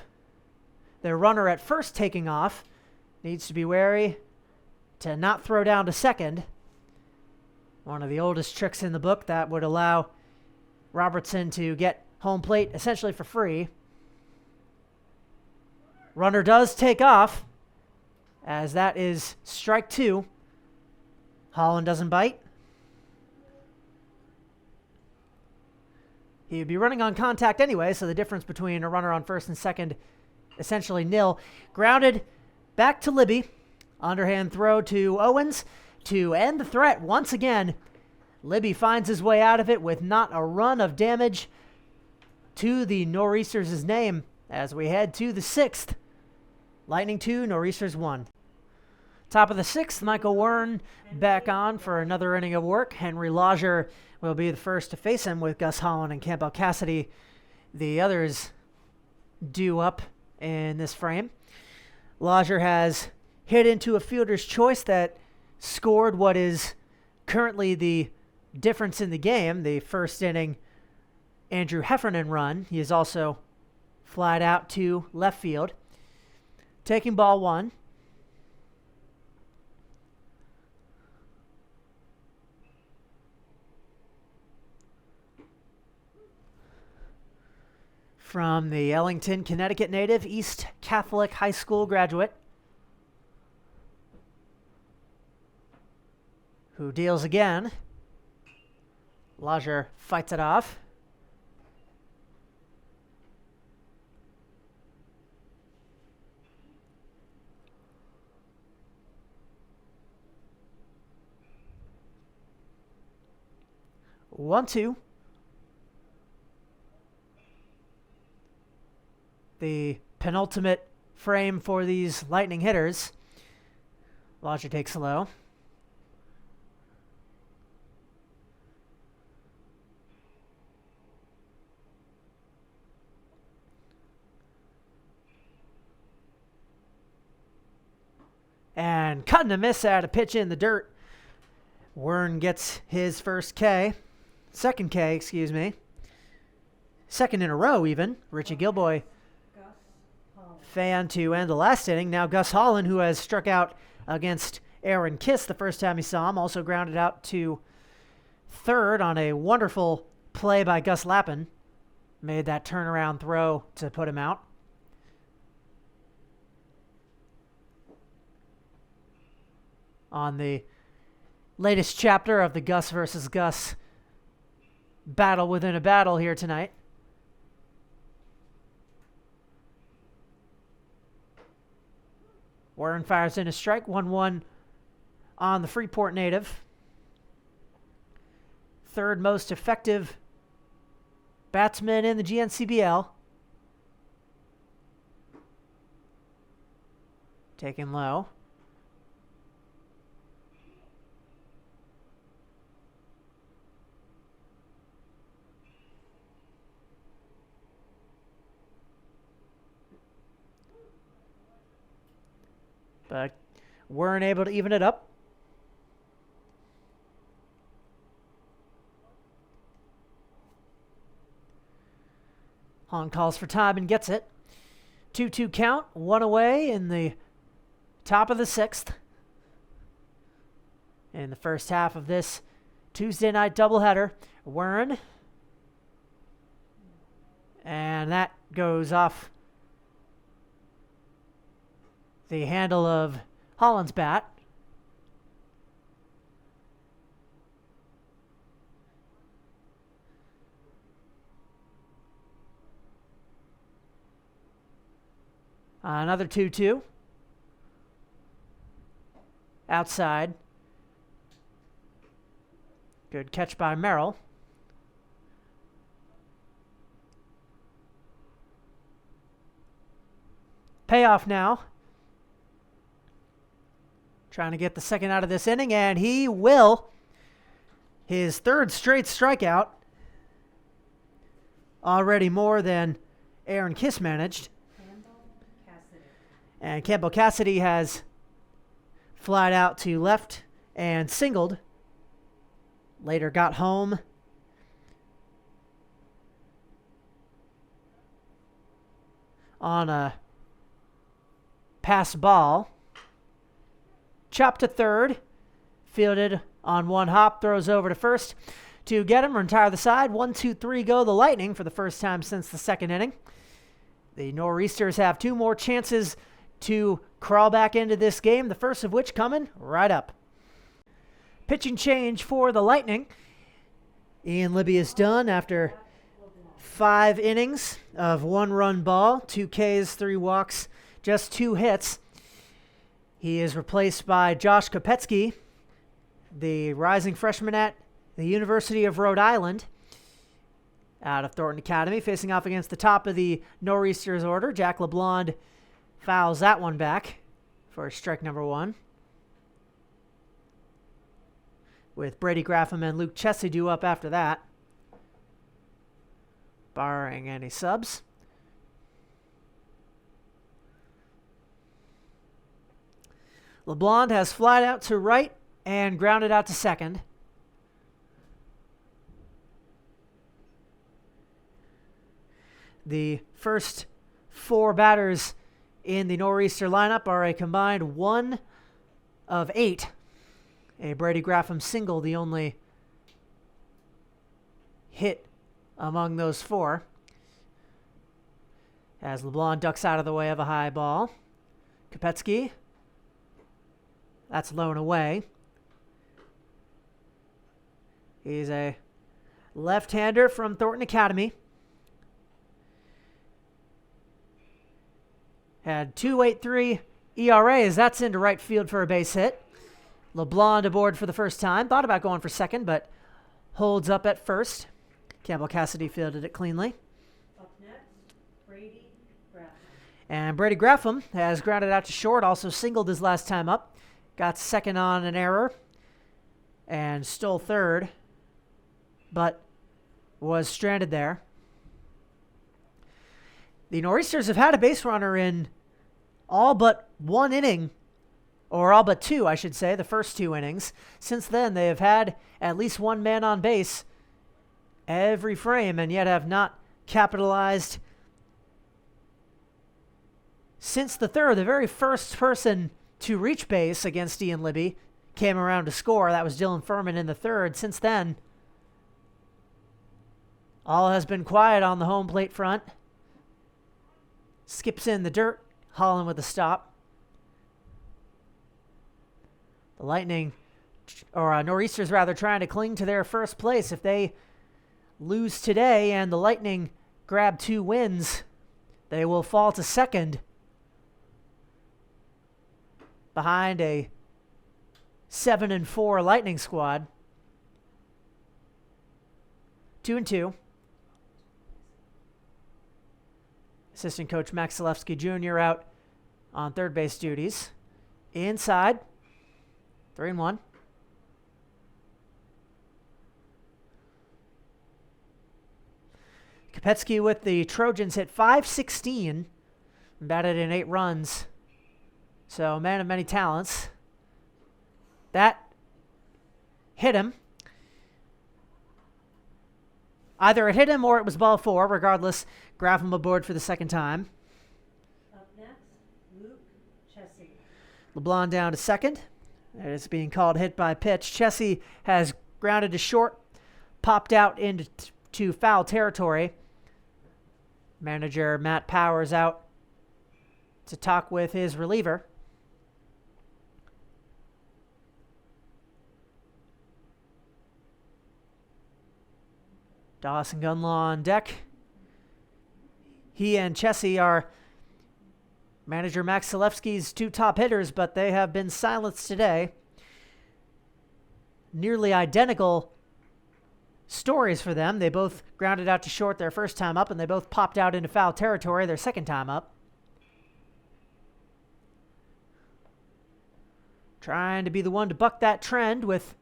their runner at first taking off. Needs to be wary to not throw down to second. One of the oldest tricks in the book that would allow Robertson to get home plate essentially for free. Runner does take off, as that is strike 2. Holland doesn't bite. He would be running on contact anyway, so the difference between a runner on first and second essentially nil. Grounded back to Libby. Underhand throw to Owens to end the threat once again. Libby finds his way out of it with not a run of damage to the Nor'easters' name as we head to the 6th. Lightning 2, Nor'easters 1. Top of the 6th, Michael Wern back on for another inning of work. Henry Lodger will be the first to face him with Gus Holland and Campbell Cassidy. The others due up in this frame. Lodger has hit into a fielder's choice that scored what is currently the difference in the game, the first inning Andrew Heffernan run. He is also flied out to left field. Taking ball 1. From the Ellington, Connecticut native, East Catholic High School graduate, who deals again. Lodger fights it off. One, two. The penultimate frame for these Lightning hitters. Lodger takes low. And cutting a miss at a pitch in the dirt. Wern gets his second K, excuse me. Second in a row even. Richie Gilboy fan to end the last inning. Now Gus Holland, who has struck out against Aaron Kiss the first time he saw him, also grounded out to third on a wonderful play by Gus Lappin. Made that turnaround throw to put him out. On the latest chapter of the Gus versus Gus battle within a battle here tonight. Warren fires in a strike, 1-1 on the Freeport native. Third most effective batsman in the GNCBL. Taken low. But weren't able to even it up. Hahn calls for time and gets it. 2-2 count, one away in the top of the 6th. In the first half of this Tuesday night doubleheader, Wern. And that goes off the handle of Holland's bat. Another 2-2. Outside. Good catch by Merrill. Payoff now. Trying to get the second out of this inning, and he will. His 3rd straight strikeout. Already more than Aaron Kiss managed. And Campbell Cassidy has flied out to left and singled. Later got home. On a pass ball. Chopped to third. Fielded on one hop. Throws over to first to get him. Retire the side. 1-2-3 go the Lightning for the first time since the 2nd inning. The Nor'easters have 2 more chances to crawl back into this game, the first of which coming right up. Pitching change for the Lightning. Ian Libby is done after 5 innings of 1-run ball, 2 Ks, 3 walks, just 2 hits. He is replaced by Josh Kopetsky, the rising freshman at the University of Rhode Island, out of Thornton Academy, facing off against the top of the Nor'easters order. Jack LeBlond fouls that one back for strike number 1. With Brady Graffam and Luke Chessie due up after that, barring any subs. LeBlond has flied out to right and grounded out to second. The first 4 batters in the Nor'easter lineup are a combined 1 of 8. A Brady Graffam single, the only hit among those 4. As LeBlond ducks out of the way of a high ball. Kopetsky. That's low and away. He's a left-hander from Thornton Academy. Had 2.83 ERAs. That's into right field for a base hit. LeBlond aboard for the first time. Thought about going for second, but holds up at first. Campbell Cassidy fielded it cleanly. Up next, Brady Graffam. And Brady Graffam has grounded out to short, also singled his last time up. Got second on an error and stole third, but was stranded there. The Nor'easters have had a base runner in all but 1 inning, or all but 2, I should say, the first 2 innings. Since then, they have had at least 1 man on base every frame, and yet have not capitalized since the 3rd. The very first person to reach base against Ian Libby came around to score. That was Dylan Furman in the 3rd. Since then, all has been quiet on the home plate front. Skips in the dirt. Holland with a stop. The Lightning, or Nor'easters rather, trying to cling to their first place. If they lose today and the Lightning grab 2 wins, they will fall to second behind a 7-4 Lightning squad. 2-2. Assistant coach Max Zalewski Jr. out on third base duties. Inside. 3-1. Kopetsky with the Trojans hit .516. Batted in 8 runs. So, man of many talents. That hit him. Either it hit him or it was ball 4. Regardless, Grafham aboard for the second time. Up next, Luke Chessie. LeBlanc down to second. It's being called hit by pitch. Chessie has grounded to short, popped out into foul territory. Manager Matt Powers out to talk with his reliever. Dawson Gunlaw on deck. He and Chessie are manager Max Zalewski's 2 top hitters, but they have been silenced today. Nearly identical stories for them. They both grounded out to short their first time up, and they both popped out into foul territory their second time up. Trying to be the one to buck that trend with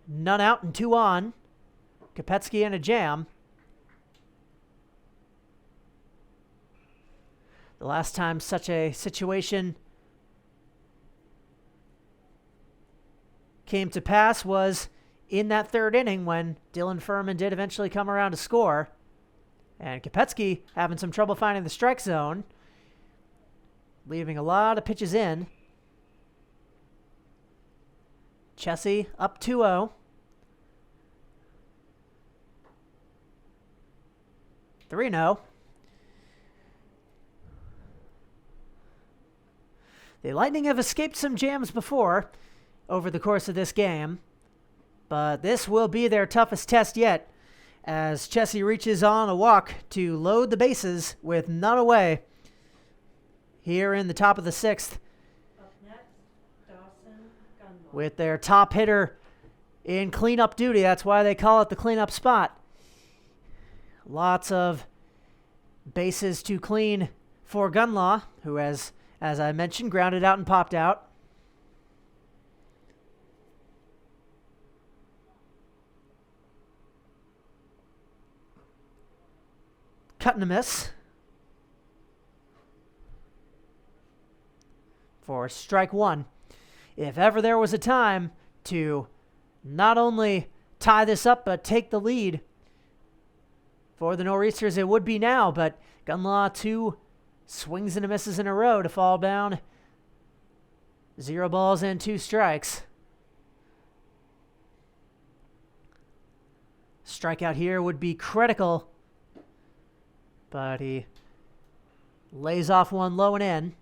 none out and 2 on. Kopetsky and a jam. The last time such a situation came to pass was in that 3rd inning when Dylan Furman did eventually come around to score. And Kopetsky having some trouble finding the strike zone, leaving a lot of pitches in. Chessie up 2-0. 3-0. The Lightning have escaped some jams before over the course of this game, but this will be their toughest test yet as Chessie reaches on a walk to load the bases with none away here in the top of the 6th. Up next, Dawson Gunlaw. With their top hitter in cleanup duty. That's why they call it the cleanup spot. Lots of bases to clean for Gunlaw, who has, as I mentioned, grounded out and popped out. Cutting a miss for strike 1. If ever there was a time to not only tie this up but take the lead for the Nor'easters, it would be now, but Gunlaw 2 swings and misses in a row to fall down 0 balls and 2 strikes. Strikeout here would be critical, but he lays off one low and in.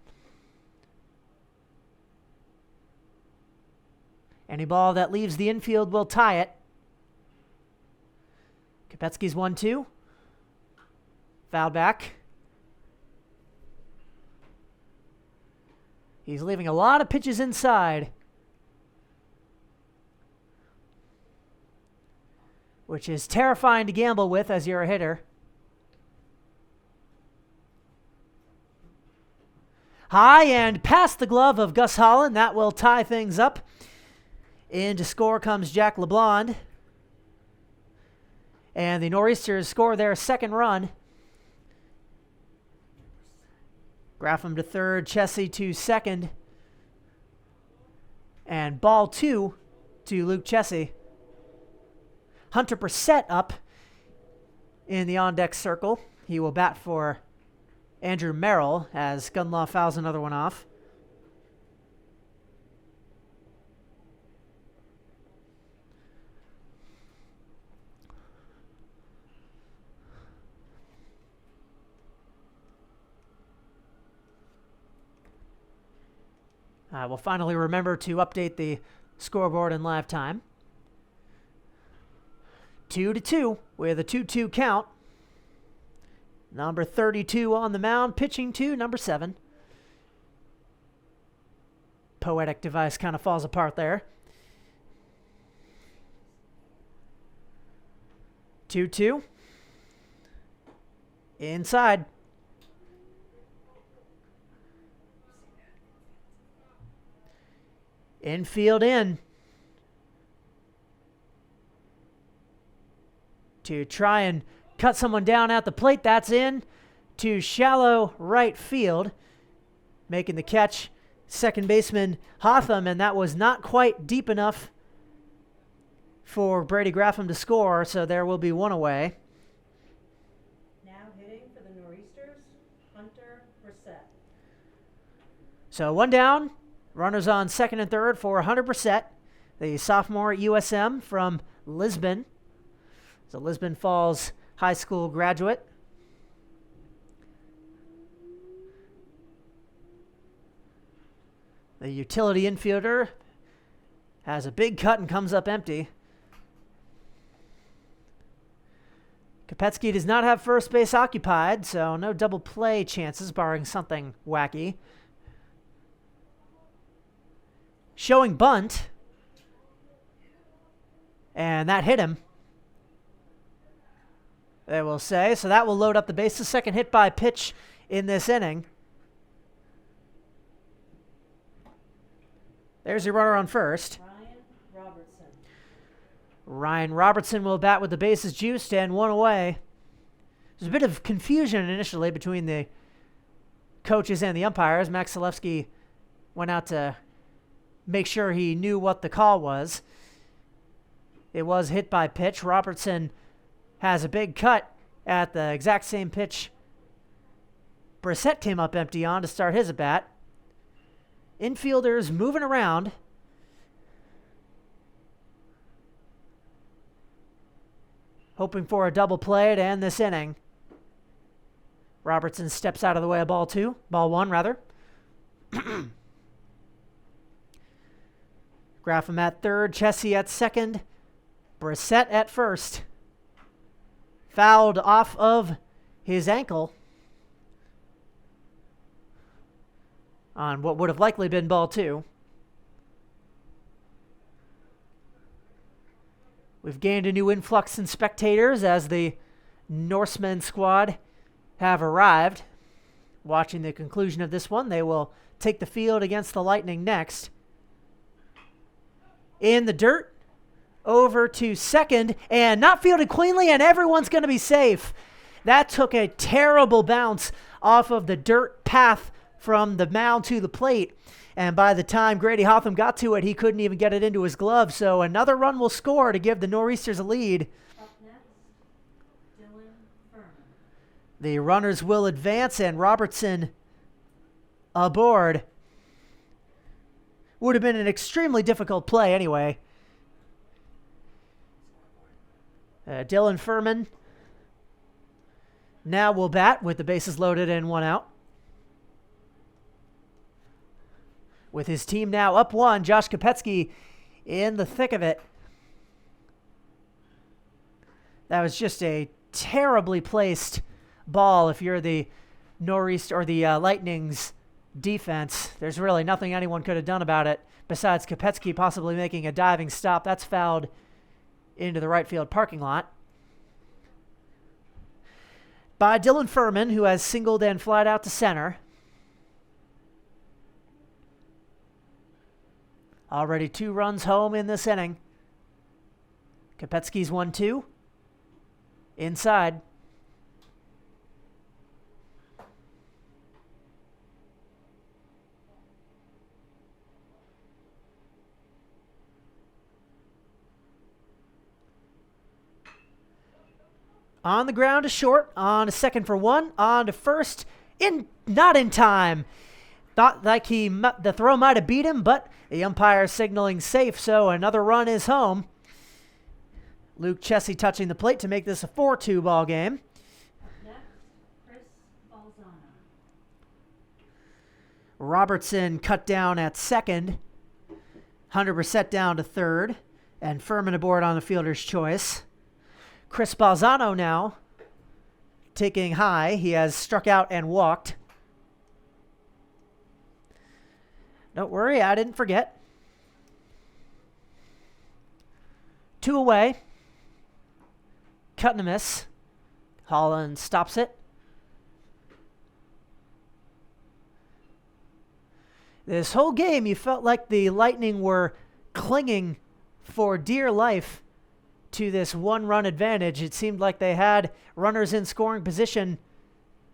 Any ball that leaves the infield will tie it. Kopetsky's 1-2. Fouled back. He's leaving a lot of pitches inside, which is terrifying to gamble with as you're a hitter. High and past the glove of Gus Holland. That will tie things up. In to score comes Jack LeBlanc. And the Nor'easters score their 2nd run. Grafham to 3rd, Chessie to 2nd. And ball 2 to Luke Chessie. Hunter Brissett up in the on-deck circle. He will bat for Andrew Merrill as Gunlaw fouls another one off. We'll finally remember to update the scoreboard in live time. 2-2 with a 2-2 count. Number 32 on the mound, pitching to number 7. Poetic device kind of falls apart there. 2-2. Inside. Infield in. To try and cut someone down at the plate. That's in to shallow right field. Making the catch, second baseman Hotham, and that was not quite deep enough for Brady Graffam to score, so there will be one away. Now hitting for the Nor'easters, Hunter Brissett. So one down, runners on second and third for 100%. The sophomore at USM from Lisbon. So Lisbon Falls High School graduate. The utility infielder has a big cut and comes up empty. Kopetsky does not have first base occupied, so no double play chances, barring something wacky. Showing bunt. And that hit him, they will say. So that will load up the bases. Second hit by pitch in this inning. There's your runner on first. Ryan Robertson will bat with the bases juiced and one away. There's a bit of confusion initially between the coaches and the umpires. Max Zalewski went out to make sure he knew what the call was. It was hit by pitch. Robertson has a big cut at the exact same pitch Brissett came up empty on to start his at bat. Infielders moving around. Hoping for a double play to end this inning. Robertson steps out of the way of ball one rather. Graffam at third, Chessie at second, Brissett at first. Fouled off of his ankle on what would have likely been ball two. We've gained a new influx in spectators as the Norsemen squad have arrived. Watching the conclusion of this one, they will take the field against the Lightning next. In the dirt, over to second, and not fielded cleanly, and everyone's going to be safe. That took a terrible bounce off of the dirt path from the mound to the plate. And by the time Grady Hotham got to it, he couldn't even get it into his glove. So another run will score to give the Nor'easters a lead. Up next, Dylan Furman. The runners will advance, and Robertson aboard. Would have been an extremely difficult play anyway. Dylan Furman now will bat with the bases loaded and one out. With his team now up one, Josh Kopetsky in the thick of it. That was just a terribly placed ball if you're the Nor'easter or the Lightning's defense. There's really nothing anyone could have done about it besides Kopetsky possibly making a diving stop. That's fouled into the right field parking lot by Dylan Furman, who has singled and flied out to center. Already 2 runs home in this inning. Kopetsky's 1-2. Inside. On the ground to short, on to second for one, on to first, not in time. Thought like the throw might have beat him, but the umpire signaling safe, so another run is home. Luke Chessie touching the plate to make this a 4-2 ball game. Next, Chris Balzano. Robertson cut down at second. 100% down to third, and Furman aboard on the fielder's choice. Chris Balzano now taking high. He has struck out and walked. Don't worry, I didn't forget. 2 away. Cut and a miss. Holland stops it. This whole game, you felt like the Lightning were clinging for dear life to this 1-run advantage. It seemed like they had runners in scoring position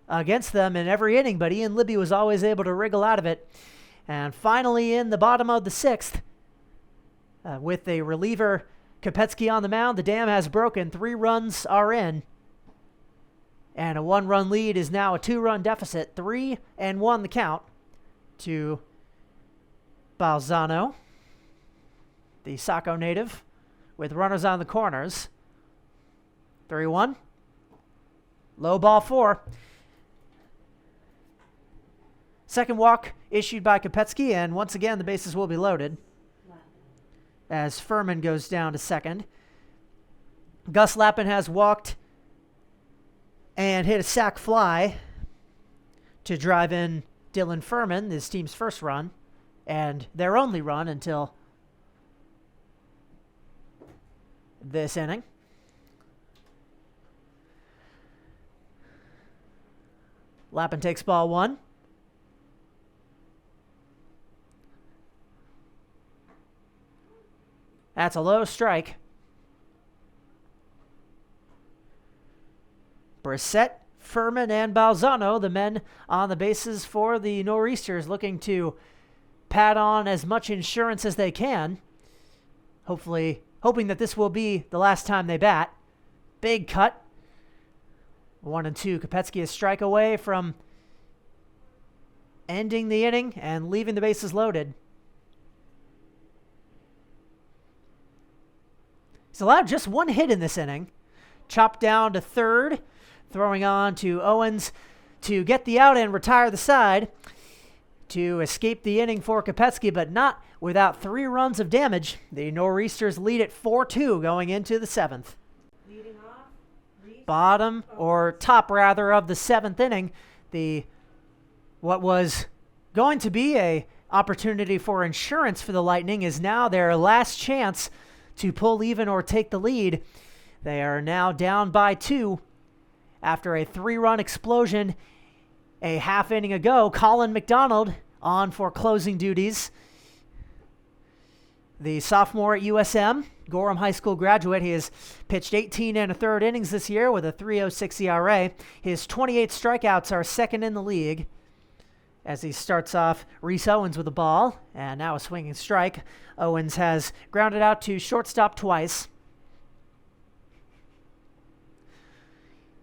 against them in every inning, but Ian Libby was always able to wriggle out of it. And finally in the bottom of the 6th, with a reliever Kopetsky on the mound. The dam has broken. 3 runs are in. And a 1-run lead is now a 2-run deficit. 3-1 the count to Balzano, the Saco native, with runners on the corners. 3-1. Low ball 4. Second walk issued by Kopetsky, and once again the bases will be loaded as Furman goes down to second. Gus Lappin has walked and hit a sac fly to drive in Dylan Furman, his team's first run, and their only run until this inning. Lappin takes ball 1. That's a low strike. Brissett, Furman, and Balzano, the men on the bases for the Nor'easters, looking to pad on as much insurance as they can. Hopefully, hoping that this will be the last time they bat. Big cut. 1-2. Kopetsky a strike away from ending the inning and leaving the bases loaded. He's allowed just 1 hit in this inning. Chopped down to third, throwing on to Owens to get the out and retire the side to escape the inning for Kopetsky, but not without 3 runs of damage. The Nor'easters lead at 4-2 going into the 7th. Leading off, Reese Bottom, or top rather, of the 7th inning. What was going to be a opportunity for insurance for the Lightning is now their last chance to pull even or take the lead. They are now down by 2 after a 3-run explosion a half inning ago. Colin McDonald on for closing duties. The sophomore at USM, Gorham High School graduate. He has pitched 18 1/3 innings this year with a 3.06 ERA. His 28 strikeouts are second in the league. As he starts off, Reese Owens with the ball, and now a swinging strike. Owens has grounded out to shortstop twice.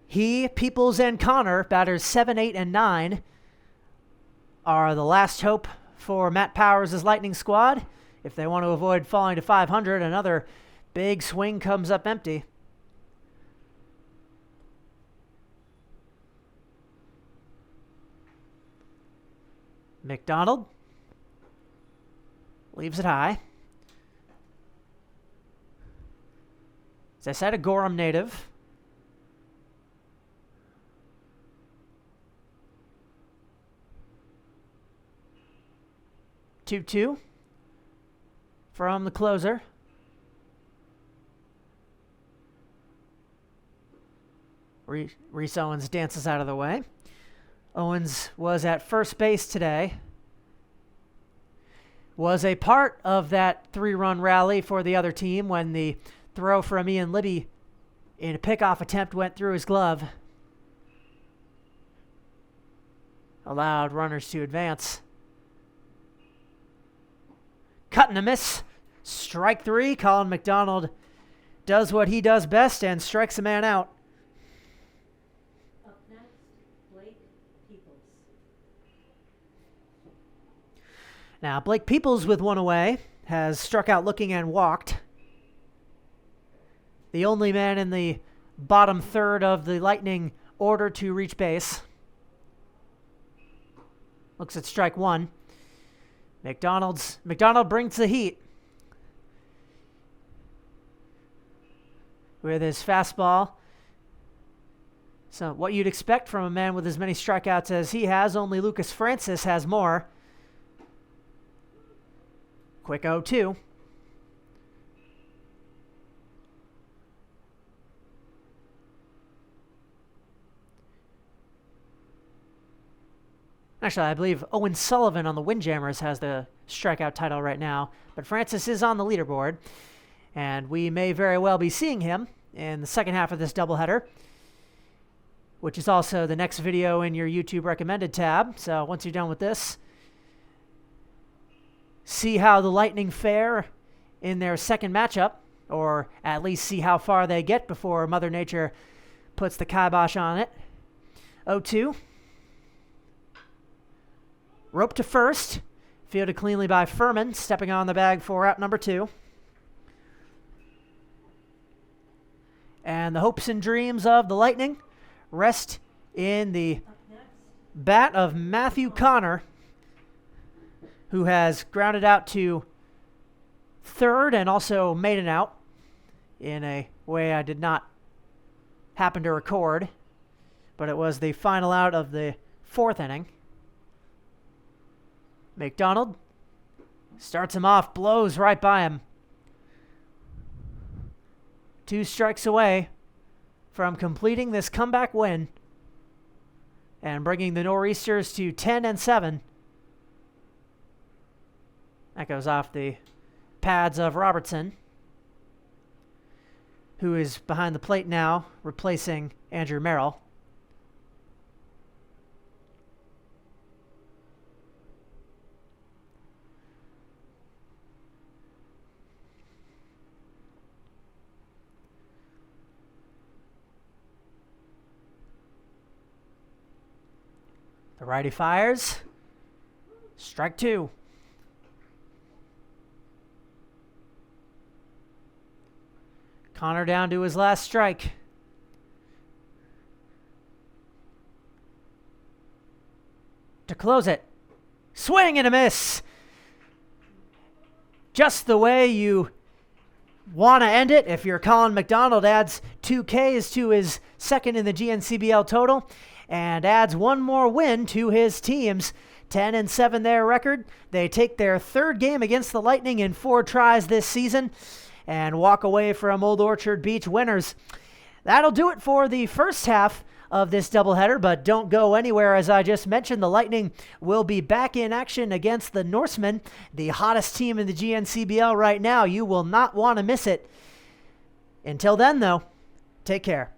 He, Peoples, and Connor, batters 7, 8, and 9, are the last hope for Matt Powers' Lightning squad. If they want to avoid falling to 500, another big swing comes up empty. McDonald leaves it high. As I said, a Gorham native. Two from the closer. Reese Owens dances out of the way. Owens was at first base today. Was a part of that 3-run rally for the other team when the throw from Ian Libby in a pickoff attempt went through his glove. Allowed runners to advance. Cut and a miss. Strike 3. Colin McDonald does what he does best and strikes a man out. up next, Blake Peoples. Now, Blake Peoples with 1 away has struck out looking and walked. The only man in the bottom third of the Lightning order to reach base. Looks at strike 1. McDonald brings the heat with his fastball. So what you'd expect from a man with as many strikeouts as he has, only Lucas Francis has more. Quick 0-2. Actually, I believe Owen Sullivan on the Windjammers has the strikeout title right now, but Francis is on the leaderboard, and we may very well be seeing him in the second half of this doubleheader, which is also the next video in your YouTube recommended tab. So once you're done with this, see how the Lightning fare in their second matchup or at least see how far they get before Mother Nature puts the kibosh on it. 0-2. Rope to first. Fielded cleanly by Furman, stepping on the bag for out number 2. And the hopes and dreams of the Lightning rest in the Up next, bat of Matthew Connor, who has grounded out to third and also made an out in a way I did not happen to record, but it was the final out of the 4th inning. McDonald starts him off, blows right by him. 2 strikes away from completing this comeback win and bringing the Nor'easters to 10-7. That goes off the pads of Robertson, who is behind the plate now, replacing Andrew Merrill. The righty fires. Strike 2. Connor down to his last strike. To close it. Swing and a miss. Just the way you want to end it. If you're Colin McDonald, adds 2 Ks to his second in the GNCBL total and adds 1 more win to his team's 10-7 their record. They take their 3rd game against the Lightning in 4 tries this season and walk away from Old Orchard Beach winners. That'll do it for the first half of this doubleheader, but don't go anywhere. As I just mentioned, the Lightning will be back in action against the Norsemen, the hottest team in the GNCBL right now. You will not want to miss it. Until then, though, take care.